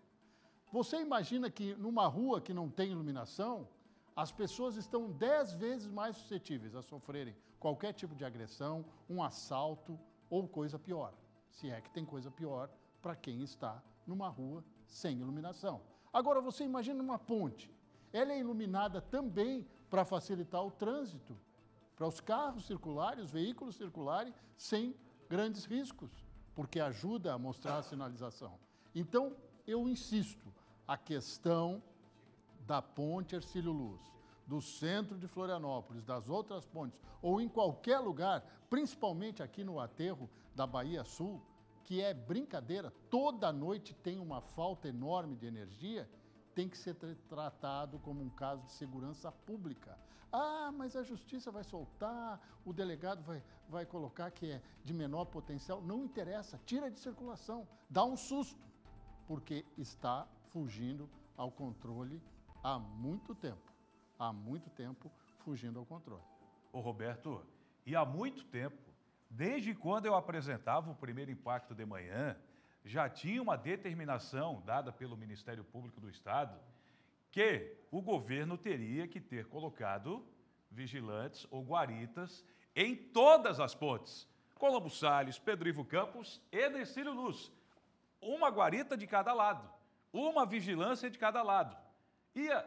Você imagina que numa rua que não tem iluminação, as pessoas estão 10 vezes mais suscetíveis a sofrerem qualquer tipo de agressão, um assalto ou coisa pior. Se é que tem coisa pior para quem está numa rua sem iluminação. Agora, você imagina uma ponte. Ela é iluminada também para facilitar o trânsito, para os carros circularem, os veículos circularem sem grandes riscos, porque ajuda a mostrar a sinalização. Então, eu insisto, a questão da ponte Hercílio Luz, do centro de Florianópolis, das outras pontes, ou em qualquer lugar, principalmente aqui no aterro da Bahia Sul, que é brincadeira, toda noite tem uma falta enorme de energia, tem que ser tratado como um caso de segurança pública. Ah, mas a justiça vai soltar, o delegado vai colocar que é de menor potencial. Não interessa, tira de circulação, dá um susto, porque está fugindo ao controle há muito tempo fugindo ao controle. Ô Roberto, e há muito tempo, desde quando eu apresentava o primeiro Impacto de Manhã, já tinha uma determinação dada pelo Ministério Público do Estado que o governo teria que ter colocado vigilantes ou guaritas em todas as pontes. Colombo Salles, Pedro Ivo Campos e Decílio Luz. Uma guarita de cada lado, uma vigilância de cada lado. Ia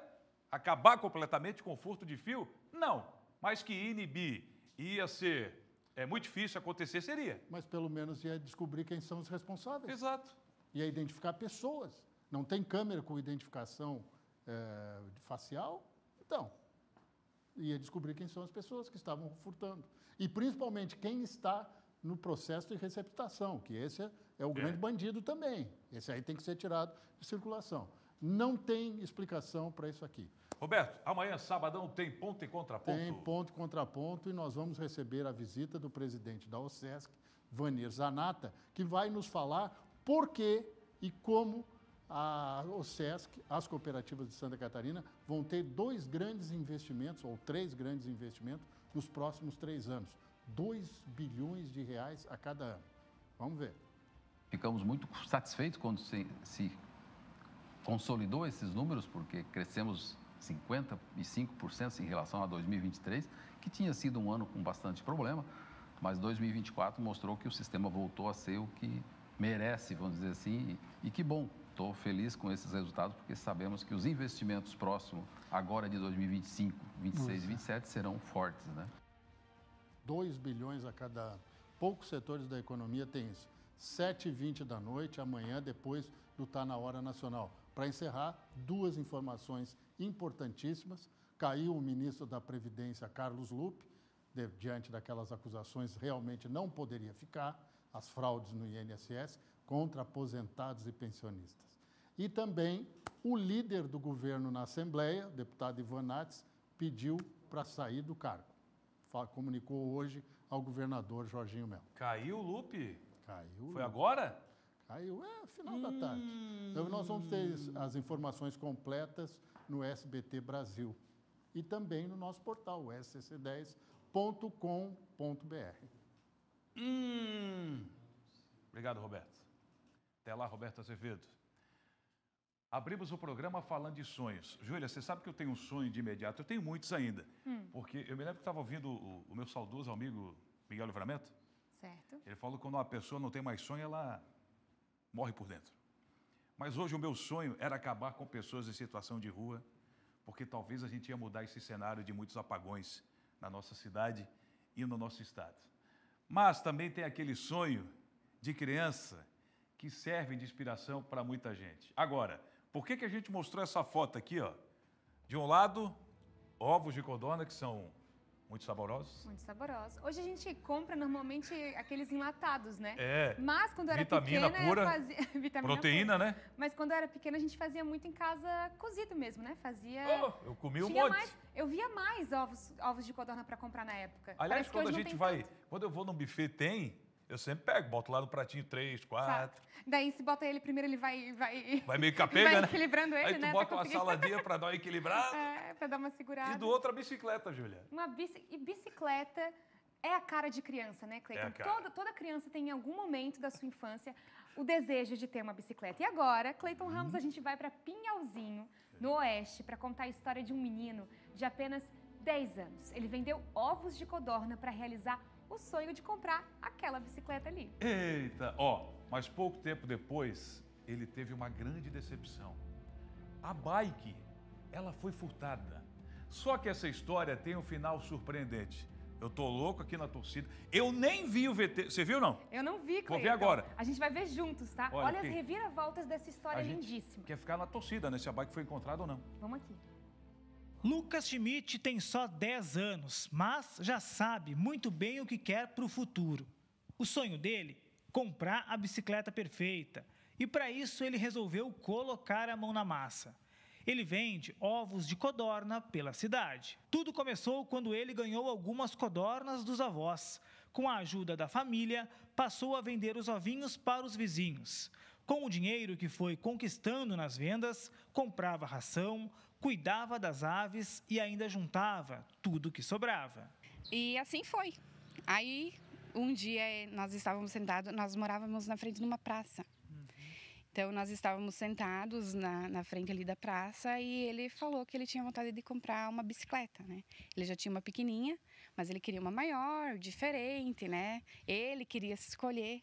acabar completamente com o furto de fio? Não, mas que inibir ia ser muito difícil acontecer, seria. Mas pelo menos ia descobrir quem são os responsáveis. Exato. Ia identificar pessoas. Não tem câmera com identificação facial? Então, ia descobrir quem são as pessoas que estavam furtando. E, principalmente, quem está no processo de receptação, que esse é o grande bandido também. Esse aí tem que ser tirado de circulação. Não tem explicação para isso aqui. Roberto, amanhã, sabadão, tem ponto e contraponto? Tem ponto e contraponto e nós vamos receber a visita do presidente da OSESC, Vanir Zanata, que vai nos falar por que e como a OSESC, as cooperativas de Santa Catarina, vão ter 2 grandes investimentos, ou 3 grandes investimentos, nos próximos 3 anos. 2 bilhões de reais a cada ano. Vamos ver. Ficamos muito satisfeitos quando se consolidou esses números, porque crescemos 55% em relação a 2023, que tinha sido um ano com bastante problema, mas 2024 mostrou que o sistema voltou a ser o que merece, vamos dizer assim, e que bom. Estou feliz com esses resultados, porque sabemos que os investimentos próximos, agora de 2025, 26 e 27, serão fortes, né? 2 bilhões a cada ano. Poucos setores da economia têm isso. 7h20 da noite, amanhã, depois do Tá na Hora Nacional. Para encerrar, 2 informações importantíssimas. Caiu o ministro da Previdência, Carlos Lupe, diante daquelas acusações, realmente não poderia ficar, as fraudes no INSS, contra aposentados e pensionistas. E também o líder do governo na Assembleia, o deputado Ivan Nats, pediu para sair do cargo. Comunicou hoje ao governador Jorginho Melo. Caiu o Lupe? Caiu. Foi agora? Caiu, final da tarde. Então, nós vamos ter as informações completas no SBT Brasil e também no nosso portal, scc10.com.br. Obrigado, Roberto. Até lá, Roberto Azevedo. Abrimos o programa falando de sonhos. Júlia, você sabe que eu tenho um sonho de imediato. Eu tenho muitos ainda. Porque eu me lembro que estava ouvindo o meu saudoso amigo Miguel Livramento. Certo. Ele falou que quando uma pessoa não tem mais sonho, ela morre por dentro. Mas hoje o meu sonho era acabar com pessoas em situação de rua, porque talvez a gente ia mudar esse cenário de muitos apagões na nossa cidade e no nosso estado. Mas também tem aquele sonho de criança que serve de inspiração para muita gente. Agora, por que a gente mostrou essa foto aqui, ó? De um lado, ovos de codorna, que são muito saborosos. Muito saborosos. Hoje a gente compra normalmente aqueles enlatados, né? Mas quando eu era vitamina pequena, pura, eu fazia... vitamina proteína, pura. né? Mas quando eu era pequena, a gente fazia muito em casa cozido mesmo, né? Fazia... eu comi um monte. Eu via mais ovos de codorna para comprar na época. Aliás, Parece quando a gente vai... Quando eu vou num buffet, eu sempre pego, boto lá no pratinho 3, 4. Daí, se bota ele primeiro, ele vai meio capenga, vai né? equilibrando ele, aí né? tu bota uma saladinha para dar uma equilibrada. Para dar uma segurada. E do outro a bicicleta, Júlia. E bicicleta é a cara de criança, né, Cleiton? Toda criança tem em algum momento da sua infância o desejo de ter uma bicicleta. E agora, Cleiton Ramos, a gente vai para Pinhalzinho, no Oeste, para contar a história de um menino de apenas 10 anos. Ele vendeu ovos de codorna para realizar o sonho de comprar aquela bicicleta ali. Eita, mas pouco tempo depois, ele teve uma grande decepção. A bike, ela foi furtada. Só que essa história tem um final surpreendente. Eu tô louco aqui na torcida. Eu nem vi o VT. Você viu, não? Eu não vi, Cleiton. Vou ver agora. A gente vai ver juntos, tá? Olha as reviravoltas dessa história lindíssima. Quer ficar na torcida, né? Se a bike foi encontrada ou não. Vamos aqui. Lucas Schmidt tem só 10 anos, mas já sabe muito bem o que quer para o futuro. O sonho dele? Comprar a bicicleta perfeita. E para isso ele resolveu colocar a mão na massa. Ele vende ovos de codorna pela cidade. Tudo começou quando ele ganhou algumas codornas dos avós. Com a ajuda da família, passou a vender os ovinhos para os vizinhos. Com o dinheiro que foi conquistando nas vendas, comprava ração, cuidava das aves e ainda juntava tudo que sobrava. E assim foi. Aí, um dia, nós estávamos sentados, nós morávamos na frente de uma praça. Então, nós estávamos sentados na frente ali da praça e ele falou que ele tinha vontade de comprar uma bicicleta, né? Ele já tinha uma pequenininha, mas ele queria uma maior, diferente, né? Ele queria se escolher.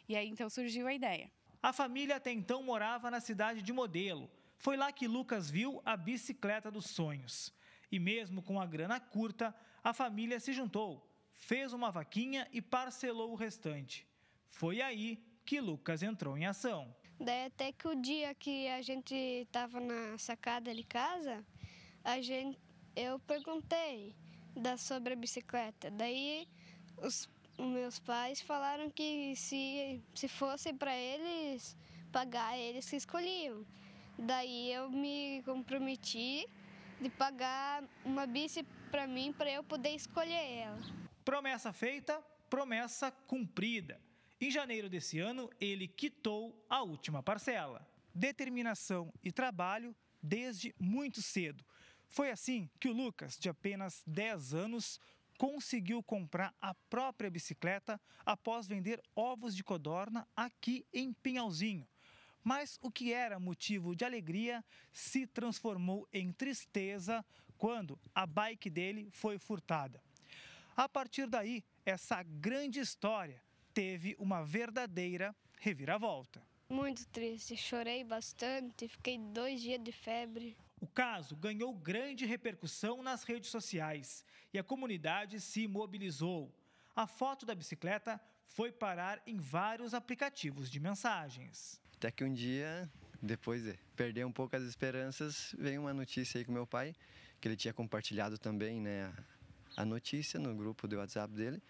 E aí, então, surgiu a ideia. A família até então morava na cidade de Modelo. Foi lá que Lucas viu a bicicleta dos sonhos. E mesmo com a grana curta, a família se juntou, fez uma vaquinha e parcelou o restante. Foi aí que Lucas entrou em ação. Daí até que o dia que a gente estava na sacada de casa, eu perguntei sobre a bicicleta. Daí os meus pais falaram que se fosse para eles pagar, eles que escolhiam. Daí eu me comprometi de pagar uma bici para mim, para eu poder escolher ela. Promessa feita, promessa cumprida. Em janeiro desse ano, ele quitou a última parcela. Determinação e trabalho desde muito cedo. Foi assim que o Lucas, de apenas 10 anos, conseguiu comprar a própria bicicleta após vender ovos de codorna aqui em Pinhalzinho. Mas o que era motivo de alegria se transformou em tristeza quando a bike dele foi furtada. A partir daí, essa grande história teve uma verdadeira reviravolta. Muito triste, chorei bastante, fiquei 2 dias de febre. O caso ganhou grande repercussão nas redes sociais e a comunidade se mobilizou. A foto da bicicleta foi parar em vários aplicativos de mensagens. Até que um dia, depois de perder um pouco as esperanças, veio uma notícia aí com meu pai, que ele tinha compartilhado também, né, a notícia no grupo do WhatsApp dele.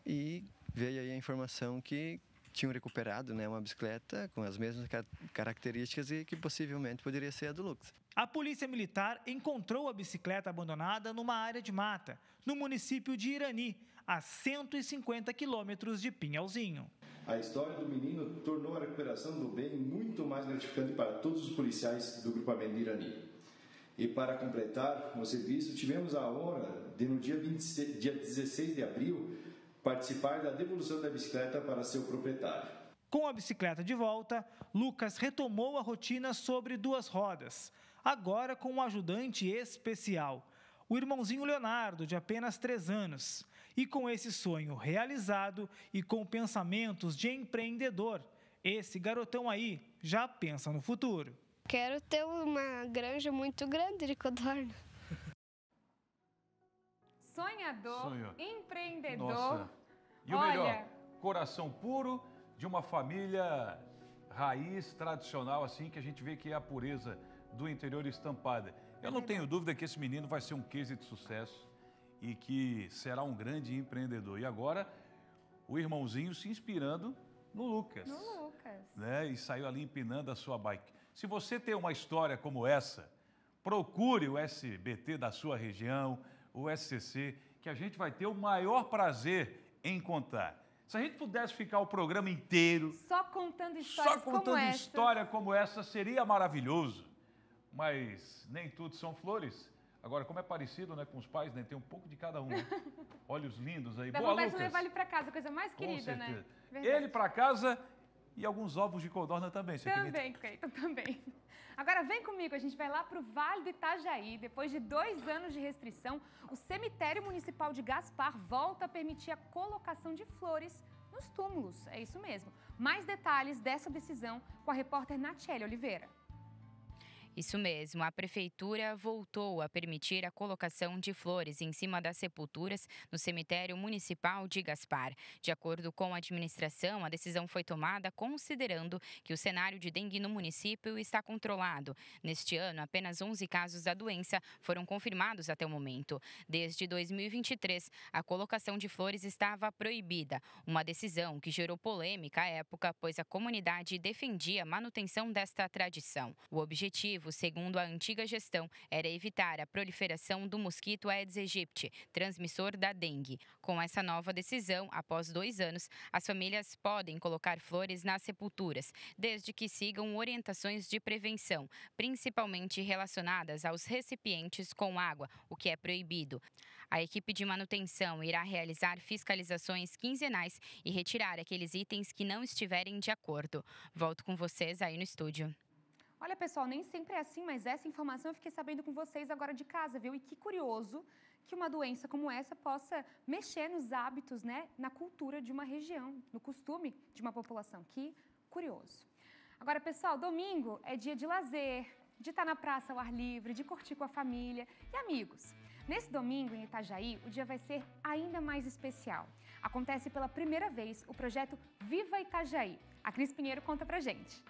E veio aí a informação que tinham recuperado, né, uma bicicleta com as mesmas características e que possivelmente poderia ser a do Lucas. A Polícia Militar encontrou a bicicleta abandonada numa área de mata, no município de Irani, a 150 quilômetros de Pinhalzinho. A história do menino tornou a recuperação do bem muito mais gratificante para todos os policiais do grupamento de Irani. E para completar o serviço, tivemos a honra de, no dia 16 de abril, participar da devolução da bicicleta para seu proprietário. Com a bicicleta de volta, Lucas retomou a rotina sobre 2 rodas, agora com um ajudante especial, o irmãozinho Leonardo, de apenas 3 anos. E com esse sonho realizado e com pensamentos de empreendedor, esse garotão aí já pensa no futuro. Quero ter uma granja muito grande de codorna. Sonhador, empreendedor. Nossa. E o melhor, coração puro de uma família raiz tradicional, assim, que a gente vê que é a pureza do interior estampada. Eu não tenho dúvida que esse menino vai ser um case de sucesso e que será um grande empreendedor. E agora, o irmãozinho se inspirando no Lucas. No Lucas. Né? E saiu ali empinando a sua bike. Se você tem uma história como essa, procure o SBT da sua região, o SCC, que a gente vai ter o maior prazer em contar. Se a gente pudesse ficar o programa inteiro só contando histórias história como essa, seria maravilhoso. Mas nem tudo são flores. Agora, como é parecido, né, com os pais, né, tem um pouco de cada um. Né? Olhos lindos aí. Dá Boa, vontade Lucas. de levar ele para casa, coisa mais querida, né? Verdade. Ele para casa e alguns ovos de codorna também. Também, Cleiton, também. Agora vem comigo, a gente vai lá para o Vale do Itajaí. Depois de 2 anos de restrição, o cemitério municipal de Gaspar volta a permitir a colocação de flores nos túmulos. É isso mesmo. Mais detalhes dessa decisão com a repórter Natiele Oliveira. Isso mesmo, a prefeitura voltou a permitir a colocação de flores em cima das sepulturas no cemitério municipal de Gaspar. De acordo com a administração, a decisão foi tomada considerando que o cenário de dengue no município está controlado. Neste ano, apenas 11 casos da doença foram confirmados até o momento. Desde 2023, a colocação de flores estava proibida, uma decisão que gerou polêmica à época, pois a comunidade defendia a manutenção desta tradição. O objetivo objetivo, segundo a antiga gestão, era evitar a proliferação do mosquito Aedes aegypti, transmissor da dengue. Com essa nova decisão, após 2 anos, as famílias podem colocar flores nas sepulturas, desde que sigam orientações de prevenção, principalmente relacionadas aos recipientes com água, o que é proibido. A equipe de manutenção irá realizar fiscalizações quinzenais e retirar aqueles itens que não estiverem de acordo. Volto com vocês aí no estúdio. Olha, pessoal, nem sempre é assim, mas essa informação eu fiquei sabendo com vocês agora de casa, viu? E que curioso que uma doença como essa possa mexer nos hábitos, né, na cultura de uma região, no costume de uma população. Que curioso. Agora, pessoal, domingo é dia de lazer, de estar na praça ao ar livre, de curtir com a família e amigos. Nesse domingo, em Itajaí, o dia vai ser ainda mais especial. Acontece pela primeira vez o projeto Viva Itajaí. A Cris Pinheiro conta pra gente.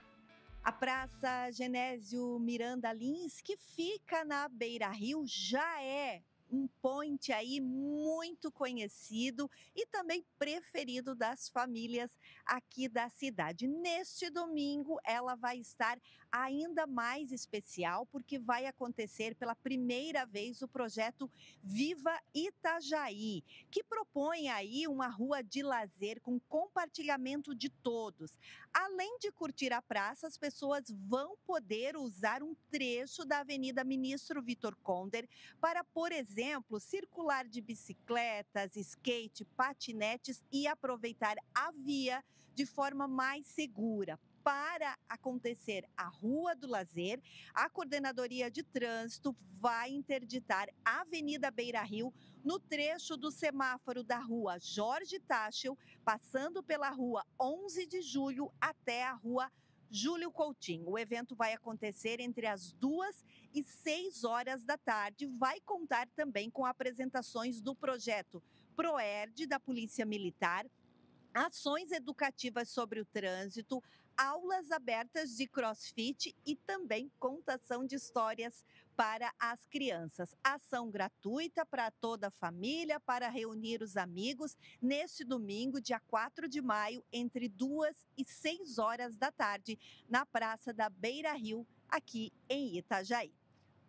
A Praça Genésio Miranda Lins, que fica na Beira Rio, já é um point aí muito conhecido e também preferido das famílias aqui da cidade. Neste domingo, ela vai estar ainda mais especial, porque vai acontecer pela primeira vez o projeto Viva Itajaí, que propõe aí uma rua de lazer com compartilhamento de todos. Além de curtir a praça, as pessoas vão poder usar um trecho da Avenida Ministro Vitor Conder para, por exemplo, circular de bicicletas, skate, patinetes e aproveitar a via de forma mais segura. Para acontecer a Rua do Lazer, a Coordenadoria de Trânsito vai interditar a Avenida Beira Rio no trecho do semáforo da Rua Jorge Táchel, passando pela Rua 11 de Julho até a Rua Júlio Coutinho. O evento vai acontecer entre as 2 e 6 horas da tarde. Vai contar também com apresentações do projeto PROERD da Polícia Militar, ações educativas sobre o trânsito, aulas abertas de crossfit e também contação de histórias para as crianças. Ação gratuita para toda a família, para reunir os amigos, neste domingo, dia 4 de maio, entre 2 e 6 horas da tarde, na Praça da Beira Rio, aqui em Itajaí.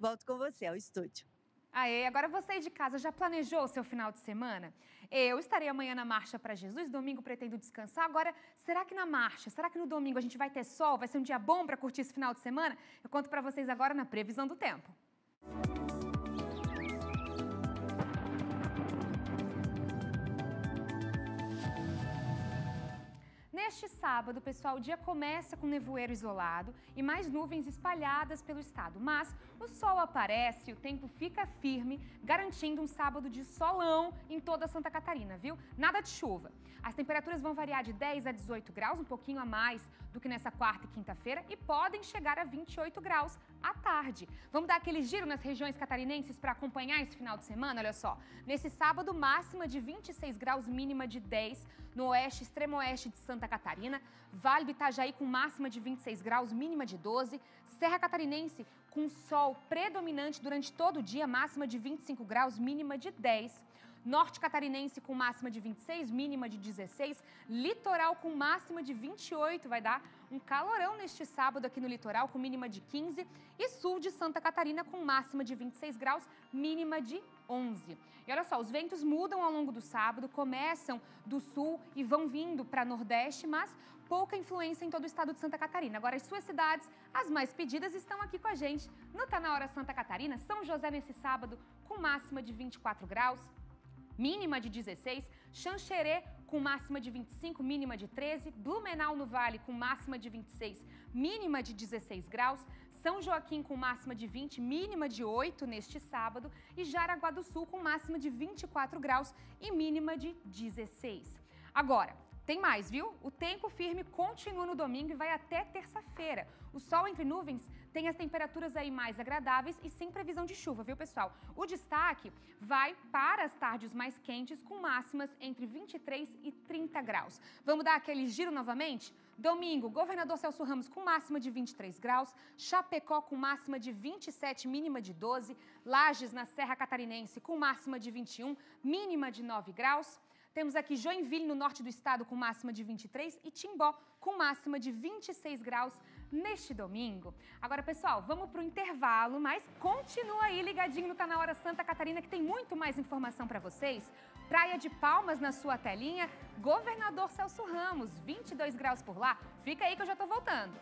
Volto com você ao estúdio. Aê, agora você de casa já planejou o seu final de semana? Eu estarei amanhã na Marcha para Jesus, domingo pretendo descansar. Agora, será que na marcha, será que no domingo a gente vai ter sol? Vai ser um dia bom para curtir esse final de semana? Eu conto para vocês agora na previsão do tempo. Neste sábado, pessoal, o dia começa com nevoeiro isolado e mais nuvens espalhadas pelo estado. Mas o sol aparece e o tempo fica firme, garantindo um sábado de solão em toda Santa Catarina, viu? Nada de chuva. As temperaturas vão variar de 10 a 18 graus, um pouquinho a mais do que nessa quarta e quinta-feira, e podem chegar a 28 graus à tarde. Vamos dar aquele giro nas regiões catarinenses para acompanhar esse final de semana? Olha só, nesse sábado, máxima de 26 graus, mínima de 10 no oeste, extremo oeste de Santa Catarina, Vale do Itajaí com máxima de 26 graus, mínima de 12, Serra Catarinense com sol predominante durante todo o dia, máxima de 25 graus, mínima de 10, Norte Catarinense com máxima de 26, mínima de 16, Litoral com máxima de 28, vai dar um calorão neste sábado aqui no litoral com mínima de 15 e Sul de Santa Catarina com máxima de 26 graus, mínima de 11. E olha só, os ventos mudam ao longo do sábado, começam do sul e vão vindo para Nordeste, mas pouca influência em todo o estado de Santa Catarina. Agora, as suas cidades, as mais pedidas, estão aqui com a gente. No Tá Na Hora Santa Catarina, São José nesse sábado com máxima de 24 graus, mínima de 16, Xanxerê com máxima de 25, mínima de 13, Blumenau no Vale com máxima de 26, mínima de 16 graus, São Joaquim com máxima de 20, mínima de 8 neste sábado e Jaraguá do Sul com máxima de 24 graus e mínima de 16. Agora, tem mais, viu? O tempo firme continua no domingo e vai até terça-feira. O sol entre nuvens tem as temperaturas aí mais agradáveis e sem previsão de chuva, viu, pessoal? O destaque vai para as tardes mais quentes com máximas entre 23 e 30 graus. Vamos dar aquele giro novamente? Domingo, Governador Celso Ramos com máxima de 23 graus, Chapecó com máxima de 27, mínima de 12, Lages na Serra Catarinense com máxima de 21, mínima de 9 graus, Temos aqui Joinville, no norte do estado, com máxima de 23 e Timbó, com máxima de 26 graus neste domingo. Agora, pessoal, vamos para o intervalo, mas continua aí ligadinho no Canal Hora Santa Catarina, que tem muito mais informação para vocês. Praia de Palmas na sua telinha, Governador Celso Ramos, 22 graus por lá. Fica aí que eu já tô voltando.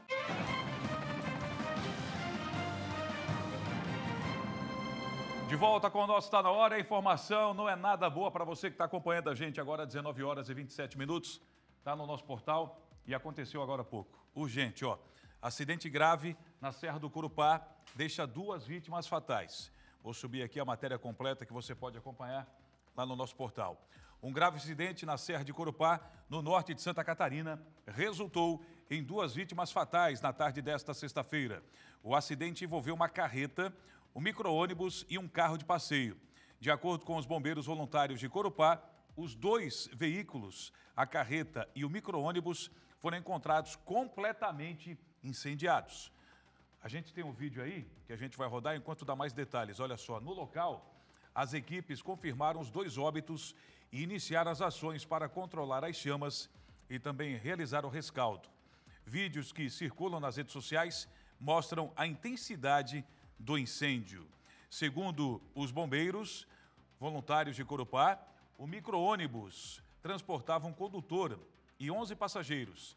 De volta com o nosso Tá Na Hora. A informação não é nada boa para você que está acompanhando a gente agora, 19 horas e 27 minutos. Está no nosso portal e aconteceu agora há pouco. Urgente, ó. Acidente grave na Serra do Curupá deixa 2 vítimas fatais. Vou subir aqui a matéria completa que você pode acompanhar lá no nosso portal. Um grave acidente na Serra de Curupá, no norte de Santa Catarina, resultou em 2 vítimas fatais na tarde desta sexta-feira. O acidente envolveu uma carreta, um micro-ônibus e um carro de passeio. De acordo com os bombeiros voluntários de Corupá, os 2 veículos, a carreta e o micro-ônibus, foram encontrados completamente incendiados. A gente tem um vídeo aí que a gente vai rodar enquanto dá mais detalhes. Olha só, no local, as equipes confirmaram os 2 óbitos e iniciaram as ações para controlar as chamas e também realizar o rescaldo. Vídeos que circulam nas redes sociais mostram a intensidade do incêndio. Segundo os bombeiros voluntários de Corupá, o micro-ônibus transportava um condutor e 11 passageiros,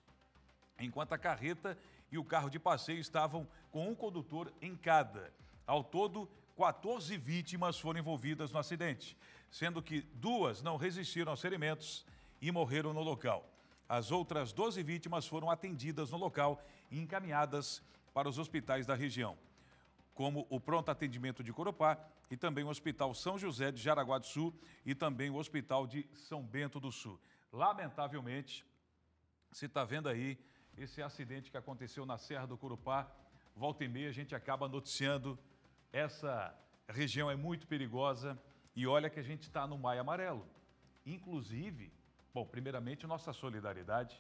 enquanto a carreta e o carro de passeio estavam com um condutor em cada. Ao todo, 14 vítimas foram envolvidas no acidente, sendo que 2 não resistiram aos ferimentos e morreram no local. As outras 12 vítimas foram atendidas no local e encaminhadas para os hospitais da região, como o Pronto Atendimento de Corupá e também o Hospital São José de Jaraguá do Sul e também o Hospital de São Bento do Sul. Lamentavelmente, você está vendo aí esse acidente que aconteceu na Serra do Curupá. Volta e meia a gente acaba noticiando. Essa região é muito perigosa e olha que a gente está no Maio Amarelo. Inclusive, bom, primeiramente nossa solidariedade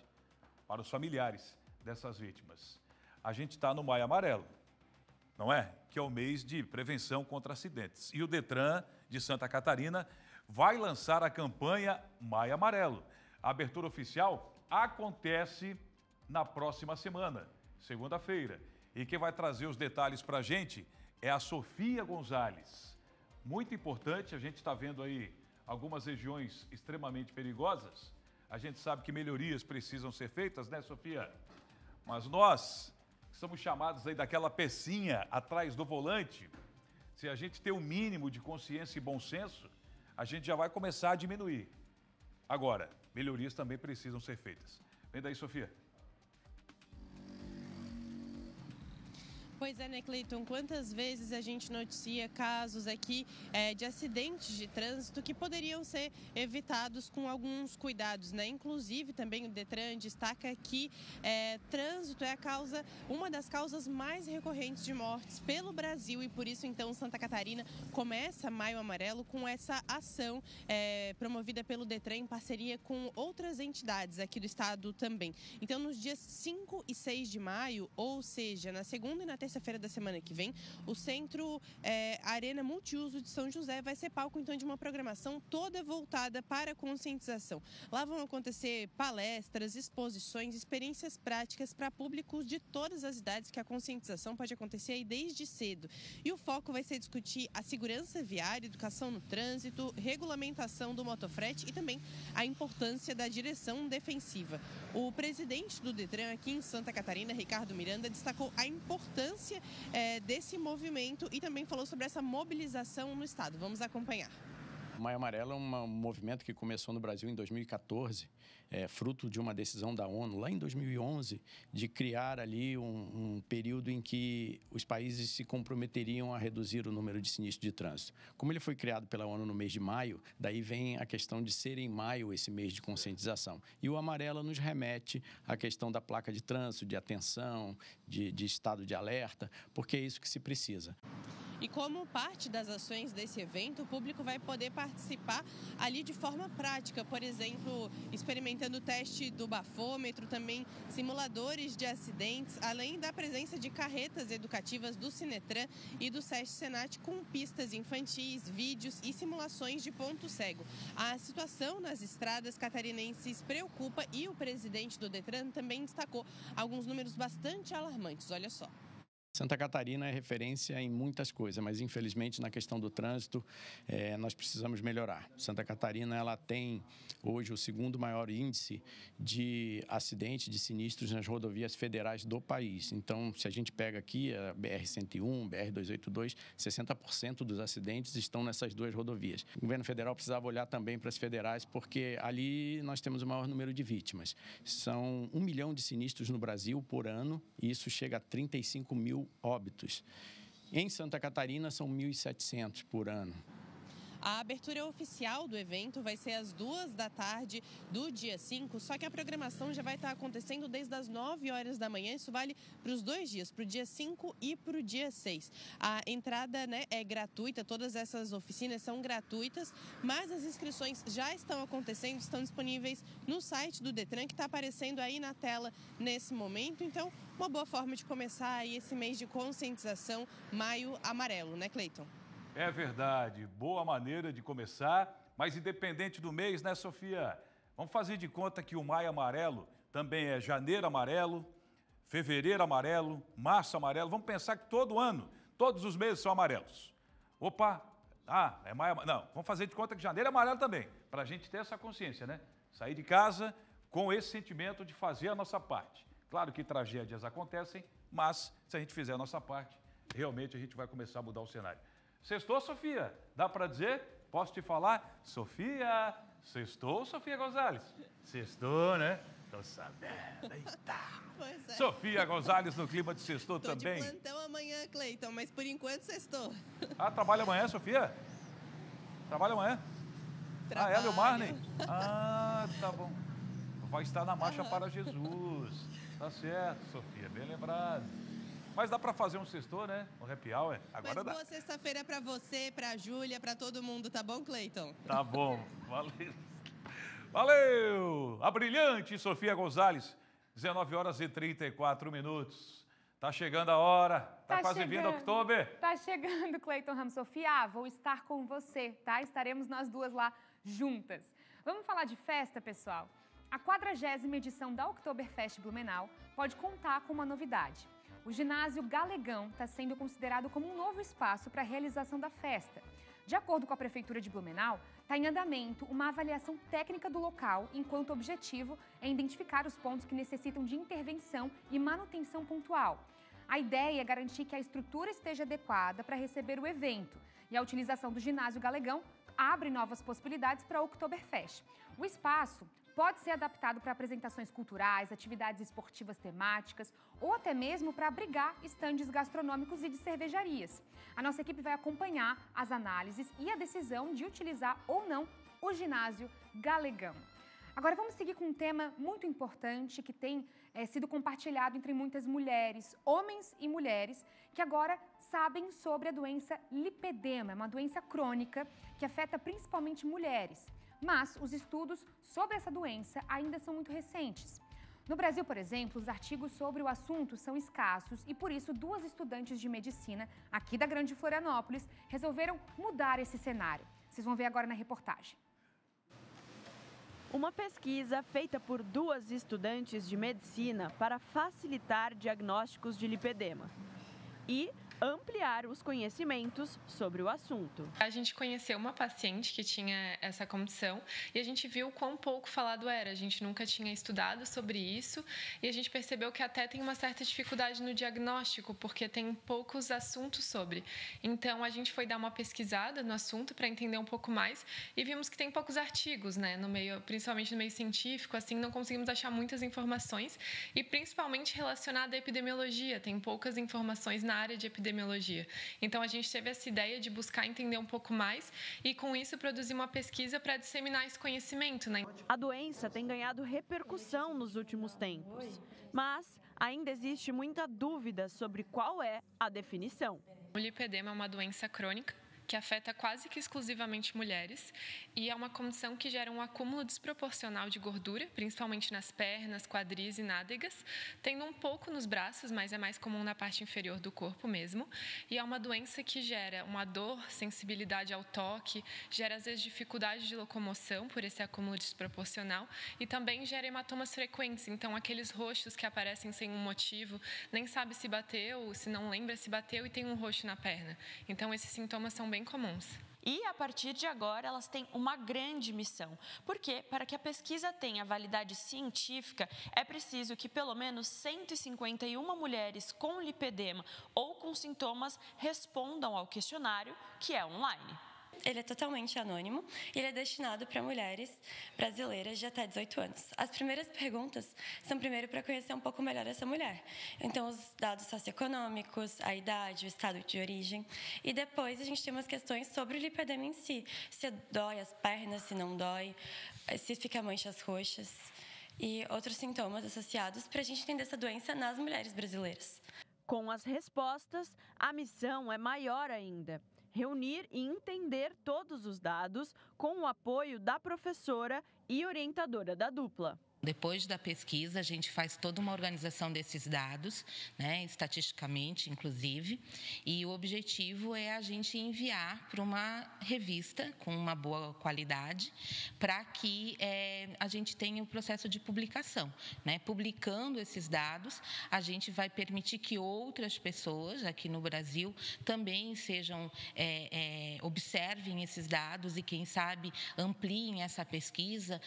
para os familiares dessas vítimas. A gente está no Maio Amarelo, não é? Que é o mês de prevenção contra acidentes. E o Detran de Santa Catarina vai lançar a campanha Maio Amarelo. A abertura oficial acontece na próxima semana, segunda-feira. E quem vai trazer os detalhes para a gente é a Sofia Gonzalez. Muito importante, a gente está vendo aí algumas regiões extremamente perigosas. A gente sabe que melhorias precisam ser feitas, né, Sofia? Mas nós somos chamados aí daquela pecinha atrás do volante. Se a gente ter um mínimo de consciência e bom senso, a gente já vai começar a diminuir. Agora, melhorias também precisam ser feitas. Vem daí, Sofia. Pois é, né, Cleiton? Quantas vezes a gente noticia casos aqui de acidentes de trânsito que poderiam ser evitados com alguns cuidados, né? Inclusive, também o Detran destaca que trânsito é uma das causas mais recorrentes de mortes pelo Brasil e por isso, então, Santa Catarina começa Maio Amarelo com essa ação promovida pelo Detran em parceria com outras entidades aqui do estado também. Então, nos dias 5 e 6 de maio, ou seja, na segunda e na terça-feira da semana que vem, o Centro Arena Multiuso de São José vai ser palco, então, de uma programação toda voltada para a conscientização. Lá vão acontecer palestras, exposições, experiências práticas para públicos de todas as idades, que a conscientização pode acontecer aí desde cedo. E o foco vai ser discutir a segurança viária, educação no trânsito, regulamentação do motofrete e também a importância da direção defensiva. O presidente do Detran aqui em Santa Catarina, Ricardo Miranda, destacou a importância desse movimento e também falou sobre essa mobilização no estado. Vamos acompanhar. O Maio Amarelo é um movimento que começou no Brasil em 2014, fruto de uma decisão da ONU, lá em 2011, de criar ali um período em que os países se comprometeriam a reduzir o número de sinistros de trânsito. Como ele foi criado pela ONU no mês de maio, daí vem a questão de ser em maio esse mês de conscientização. E o amarelo nos remete à questão da placa de trânsito, de atenção, de estado de alerta, porque é isso que se precisa. E como parte das ações desse evento, o público vai poder participar ali de forma prática, por exemplo, experimentando aproveitando o teste do bafômetro, também simuladores de acidentes, além da presença de carretas educativas do Sinetran e do SESC Senat com pistas infantis, vídeos e simulações de ponto cego. A situação nas estradas catarinenses preocupa e o presidente do Detran também destacou alguns números bastante alarmantes. Olha só. Santa Catarina é referência em muitas coisas, mas infelizmente na questão do trânsito nós precisamos melhorar. Santa Catarina ela tem hoje o segundo maior índice de acidentes, de sinistros nas rodovias federais do país. Então, se a gente pega aqui a BR-101, BR-282, 60% dos acidentes estão nessas duas rodovias. O governo federal precisava olhar também para as federais, porque ali nós temos o maior número de vítimas. São 1 milhão de sinistros no Brasil por ano e isso chega a 35 mil óbitos. Em Santa Catarina, são 1.700 por ano. A abertura oficial do evento vai ser às 14h do dia 5, só que a programação já vai estar acontecendo desde as 9 horas da manhã. Isso vale para os 2 dias, para o dia 5 e para o dia 6. A entrada é gratuita, todas essas oficinas são gratuitas, mas as inscrições já estão acontecendo, estão disponíveis no site do Detran, que está aparecendo aí na tela nesse momento. Então, uma boa forma de começar aí esse mês de conscientização, Maio Amarelo, né, Cleiton? É verdade, boa maneira de começar, mas independente do mês, né, Sofia? Vamos fazer de conta que o Maio Amarelo também é janeiro amarelo, fevereiro amarelo, março amarelo. Vamos pensar que todo ano, todos os meses são amarelos. Opa, é maio amarelo. Não, vamos fazer de conta que janeiro é amarelo também, para a gente ter essa consciência, né? Sair de casa com esse sentimento de fazer a nossa parte. Claro que tragédias acontecem, mas se a gente fizer a nossa parte, realmente a gente vai começar a mudar o cenário. Sextou, Sofia? Dá para dizer? Posso te falar? Sofia, sextou, Sofia Gonzalez? Sextou, né? Tô sabendo. Eita. Pois é. Sofia Gonzalez no clima de sextou também. Tô de plantão amanhã, Cleiton, mas por enquanto sextou. Ah, trabalha amanhã, Sofia? Trabalha amanhã? Trabalho. Ela e o Marley? Ah, tá bom. Vai estar na Marcha para Jesus. Tá certo, Sofia, bem lembrado. Mas dá para fazer um sextor, né? Um happy hour. Agora dá. Boa sexta-feira para você, para Júlia, para todo mundo, tá bom, Cleiton? Tá bom, valeu. Valeu! A brilhante Sofia Gonzalez, 19 horas e 34 minutos. Tá chegando a hora, tá quase vindo outubro. Tá chegando, Cleiton Ramos. Sofia, vou estar com você, tá? Estaremos nós duas lá juntas. Vamos falar de festa, pessoal? A 40ª edição da Oktoberfest Blumenau pode contar com uma novidade. O ginásio Galegão está sendo considerado como um novo espaço para a realização da festa. De acordo com a Prefeitura de Blumenau, está em andamento uma avaliação técnica do local, enquanto o objetivo é identificar os pontos que necessitam de intervenção e manutenção pontual. A ideia é garantir que a estrutura esteja adequada para receber o evento, e a utilização do ginásio Galegão abre novas possibilidades para a Oktoberfest. O espaço pode ser adaptado para apresentações culturais, atividades esportivas temáticas ou até mesmo para abrigar estandes gastronômicos e de cervejarias. A nossa equipe vai acompanhar as análises e a decisão de utilizar ou não o ginásio Galegão. Agora vamos seguir com um tema muito importante que tem sido compartilhado entre muitas mulheres, homens e mulheres, que agora sabem sobre a doença lipedema, uma doença crônica que afeta principalmente mulheres. Mas os estudos sobre essa doença ainda são muito recentes. No Brasil, por exemplo, os artigos sobre o assunto são escassos e, por isso, 2 estudantes de medicina aqui da Grande Florianópolis resolveram mudar esse cenário. Vocês vão ver agora na reportagem. Uma pesquisa feita por 2 estudantes de medicina para facilitar diagnósticos de lipedema e ampliar os conhecimentos sobre o assunto. A gente conheceu uma paciente que tinha essa condição e a gente viu quão pouco falado era. A gente nunca tinha estudado sobre isso e a gente percebeu que até tem uma certa dificuldade no diagnóstico, porque tem poucos assuntos sobre. Então, a gente foi dar uma pesquisada no assunto para entender um pouco mais e vimos que tem poucos artigos, né, no meio, principalmente no meio científico, assim, não conseguimos achar muitas informações e principalmente relacionada à epidemiologia. Tem poucas informações na área de epidemiologia. Então, a gente teve essa ideia de buscar entender um pouco mais e, com isso, produzir uma pesquisa para disseminar esse conhecimento, né? A doença tem ganhado repercussão nos últimos tempos, mas ainda existe muita dúvida sobre qual é a definição. O lipedema é uma doença crônica que afeta quase que exclusivamente mulheres, e é uma condição que gera um acúmulo desproporcional de gordura, principalmente nas pernas, quadris e nádegas, tendo um pouco nos braços, mas é mais comum na parte inferior do corpo mesmo, e é uma doença que gera uma dor, sensibilidade ao toque, gera às vezes dificuldade de locomoção por esse acúmulo desproporcional, e também gera hematomas frequentes, então aqueles roxos que aparecem sem um motivo, nem sabe se bateu, se não lembra se bateu e tem um roxo na perna. Então esses sintomas são bem comuns. E, a partir de agora, elas têm uma grande missão. Porque, para que a pesquisa tenha validade científica, é preciso que pelo menos 151 mulheres com lipedema ou com sintomas respondam ao questionário, que é online. Ele é totalmente anônimo e ele é destinado para mulheres brasileiras de até 18 anos. As primeiras perguntas são primeiro para conhecer um pouco melhor essa mulher. Então, os dados socioeconômicos, a idade, o estado de origem. E depois a gente tem umas questões sobre o lipedema em si. Se dói as pernas, se não dói, se fica manchas roxas e outros sintomas associados para a gente entender essa doença nas mulheres brasileiras. Com as respostas, a missão é maior ainda. Reunir e entender todos os dados com o apoio da professora e orientadora da dupla. Depois da pesquisa, a gente faz toda uma organização desses dados, né, estatisticamente, inclusive, e o objetivo é a gente enviar para uma revista com uma boa qualidade, para que a gente tenha o processo de publicação, né? Publicando esses dados, a gente vai permitir que outras pessoas aqui no Brasil também observem esses dados e, quem sabe, ampliem essa pesquisa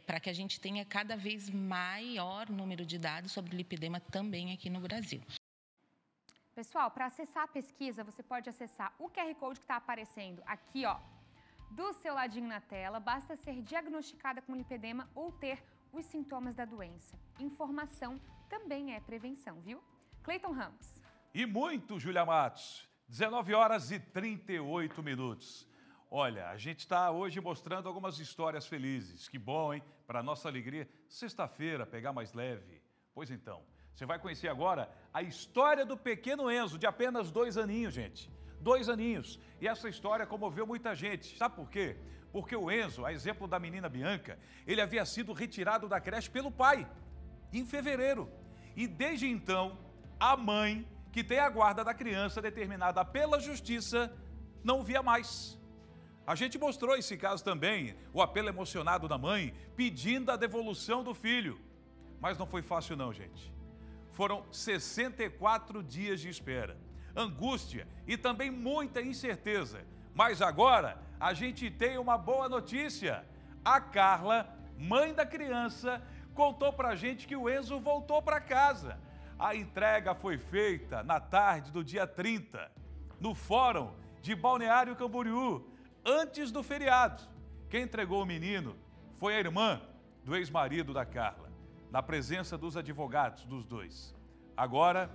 para que a gente tenha cada vez maior número de dados sobre lipedema também aqui no Brasil. Pessoal, para acessar a pesquisa, você pode acessar o QR Code que está aparecendo aqui, ó, do seu ladinho na tela. Basta ser diagnosticada com lipedema ou ter os sintomas da doença. Informação também é prevenção, viu? Cleiton Ramos. E muito, Júlia Matos. 19h38. Olha, a gente está hoje mostrando algumas histórias felizes. Que bom, hein? Para nossa alegria, sexta-feira, pegar mais leve. Pois então, você vai conhecer agora a história do pequeno Enzo, de apenas 2 aninhos, gente. 2 aninhos. E essa história comoveu muita gente. Sabe por quê? Porque o Enzo, a exemplo da menina Bianca, ele havia sido retirado da creche pelo pai, em fevereiro. E desde então, a mãe, que tem a guarda da criança determinada pela justiça, não o via mais. A gente mostrou esse caso também, o apelo emocionado da mãe, pedindo a devolução do filho. Mas não foi fácil não, gente. Foram 64 dias de espera, angústia e também muita incerteza. Mas agora, a gente tem uma boa notícia. A Carla, mãe da criança, contou pra gente que o Enzo voltou para casa. A entrega foi feita na tarde do dia 30, no Fórum de Balneário Camboriú, antes do feriado. Quem entregou o menino foi a irmã do ex-marido da Carla, na presença dos advogados dos dois. Agora,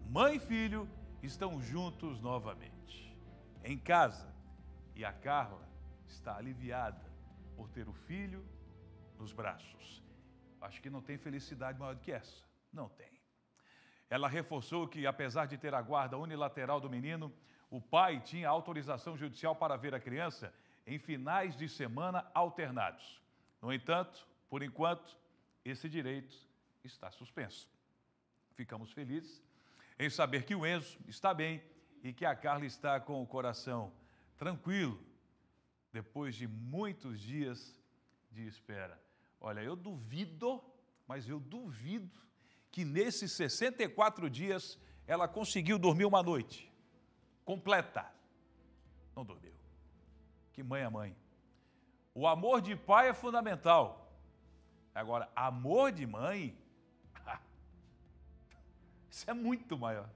mãe e filho estão juntos novamente, em casa. E a Carla está aliviada por ter o filho nos braços. Acho que não tem felicidade maior do que essa. Não tem. Ela reforçou que, apesar de ter a guarda unilateral do menino, o pai tinha autorização judicial para ver a criança em finais de semana alternados. No entanto, por enquanto, esse direito está suspenso. Ficamos felizes em saber que o Enzo está bem e que a Carla está com o coração tranquilo, depois de muitos dias de espera. Olha, eu duvido, mas eu duvido que nesses 64 dias ela conseguiu dormir uma noite completa. Não dormiu. Que mãe é mãe. O amor de pai é fundamental. Agora, amor de mãe, isso é muito maior.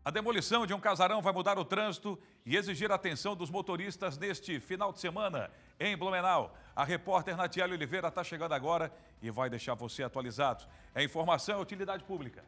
A demolição de um casarão vai mudar o trânsito e exigir a atenção dos motoristas neste final de semana em Blumenau. A repórter Natiele Oliveira está chegando agora e vai deixar você atualizado. É informação e utilidade pública.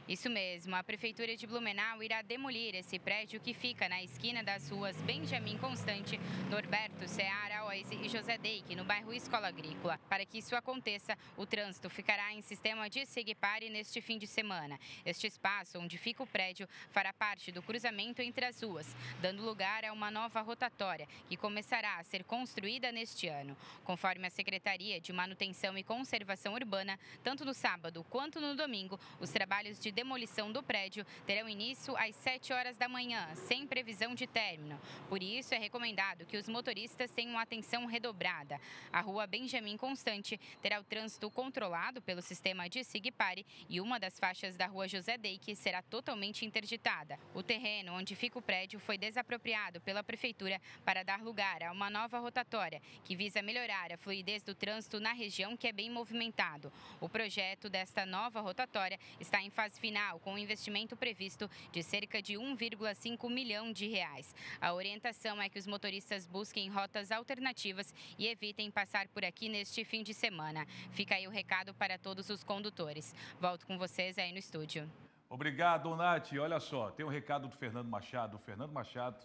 Isso mesmo, a Prefeitura de Blumenau irá demolir esse prédio que fica na esquina das ruas Benjamin Constante, Norberto Seara Oise e José Deik, no bairro Escola Agrícola. Para que isso aconteça, o trânsito ficará em sistema de sigue-pare neste fim de semana. Este espaço, onde fica o prédio, fará parte do cruzamento entre as ruas, dando lugar a uma nova rotatória, que começará a ser construída neste ano. Conforme a Secretaria de Manutenção e Conservação Urbana, tanto no sábado quanto no domingo, os trabalhos de demolição do prédio terão início às 7 horas da manhã, sem previsão de término. Por isso, é recomendado que os motoristas tenham atenção redobrada. A rua Benjamin Constante terá o trânsito controlado pelo sistema de sigue-pare e uma das faixas da rua José Deik será totalmente interditada. O terreno onde fica o prédio foi desapropriado pela Prefeitura para dar lugar a uma nova rotatória, que visa melhorar a fluidez do trânsito na região, que é bem movimentado. O projeto desta nova rotatória está em fase final, com um investimento previsto de cerca de 1,5 milhão de reais. A orientação é que os motoristas busquem rotas alternativas e evitem passar por aqui neste fim de semana. Fica aí o recado para todos os condutores. Volto com vocês aí no estúdio. Obrigado, Nath. Olha só, tem um recado do Fernando Machado. Fernando Machado,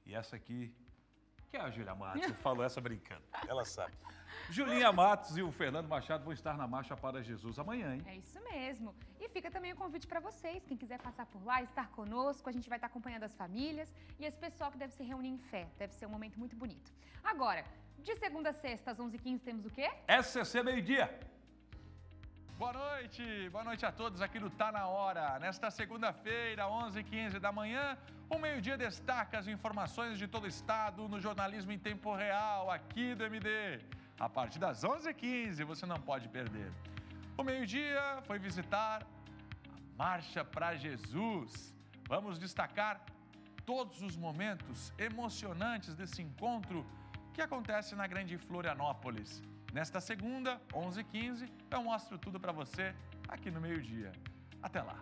e essa aqui, que é a Júlia Matos. Eu falo essa brincando, ela sabe. Julinha Matos e o Fernando Machado vão estar na Marcha para Jesus amanhã, hein? É isso mesmo. E fica também o convite para vocês, quem quiser passar por lá, estar conosco, a gente vai estar acompanhando as famílias e esse pessoal que deve se reunir em fé. Deve ser um momento muito bonito. Agora, de segunda a sexta, às 11h15, temos o quê? SCC Meio-Dia. Boa noite a todos aqui no Tá Na Hora. Nesta segunda-feira, 11h15 da manhã, o Meio-Dia destaca as informações de todo o estado no jornalismo em tempo real, aqui do MD. A partir das 11h15, você não pode perder. O Meio-Dia foi visitar a Marcha para Jesus. Vamos destacar todos os momentos emocionantes desse encontro que acontece na Grande Florianópolis. Nesta segunda, 11h15, eu mostro tudo para você aqui no Meio-Dia. Até lá.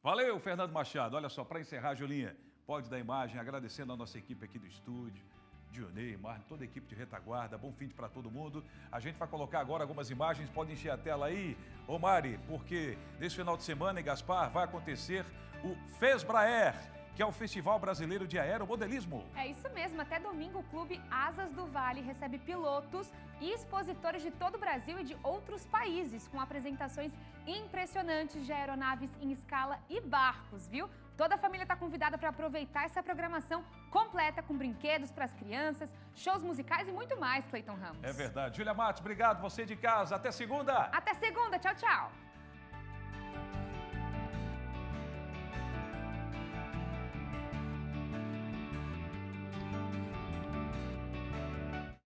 Valeu, Fernando Machado. Olha só, para encerrar, Julinha, pode dar imagem, agradecendo a nossa equipe aqui do estúdio, Dionei, Marlon, toda a equipe de retaguarda, bom fim para todo mundo. A gente vai colocar agora algumas imagens, pode encher a tela aí, ô Mari, porque nesse final de semana em Gaspar vai acontecer o FESBRAER, que é o Festival Brasileiro de Aeromodelismo. É isso mesmo, até domingo o Clube Asas do Vale recebe pilotos e expositores de todo o Brasil e de outros países, com apresentações impressionantes de aeronaves em escala e barcos, viu? Toda a família está convidada para aproveitar essa programação completa com brinquedos para as crianças, shows musicais e muito mais, Cleiton Ramos. É verdade. Júlia Matos, obrigado. Você de casa. Até segunda. Até segunda. Tchau, tchau.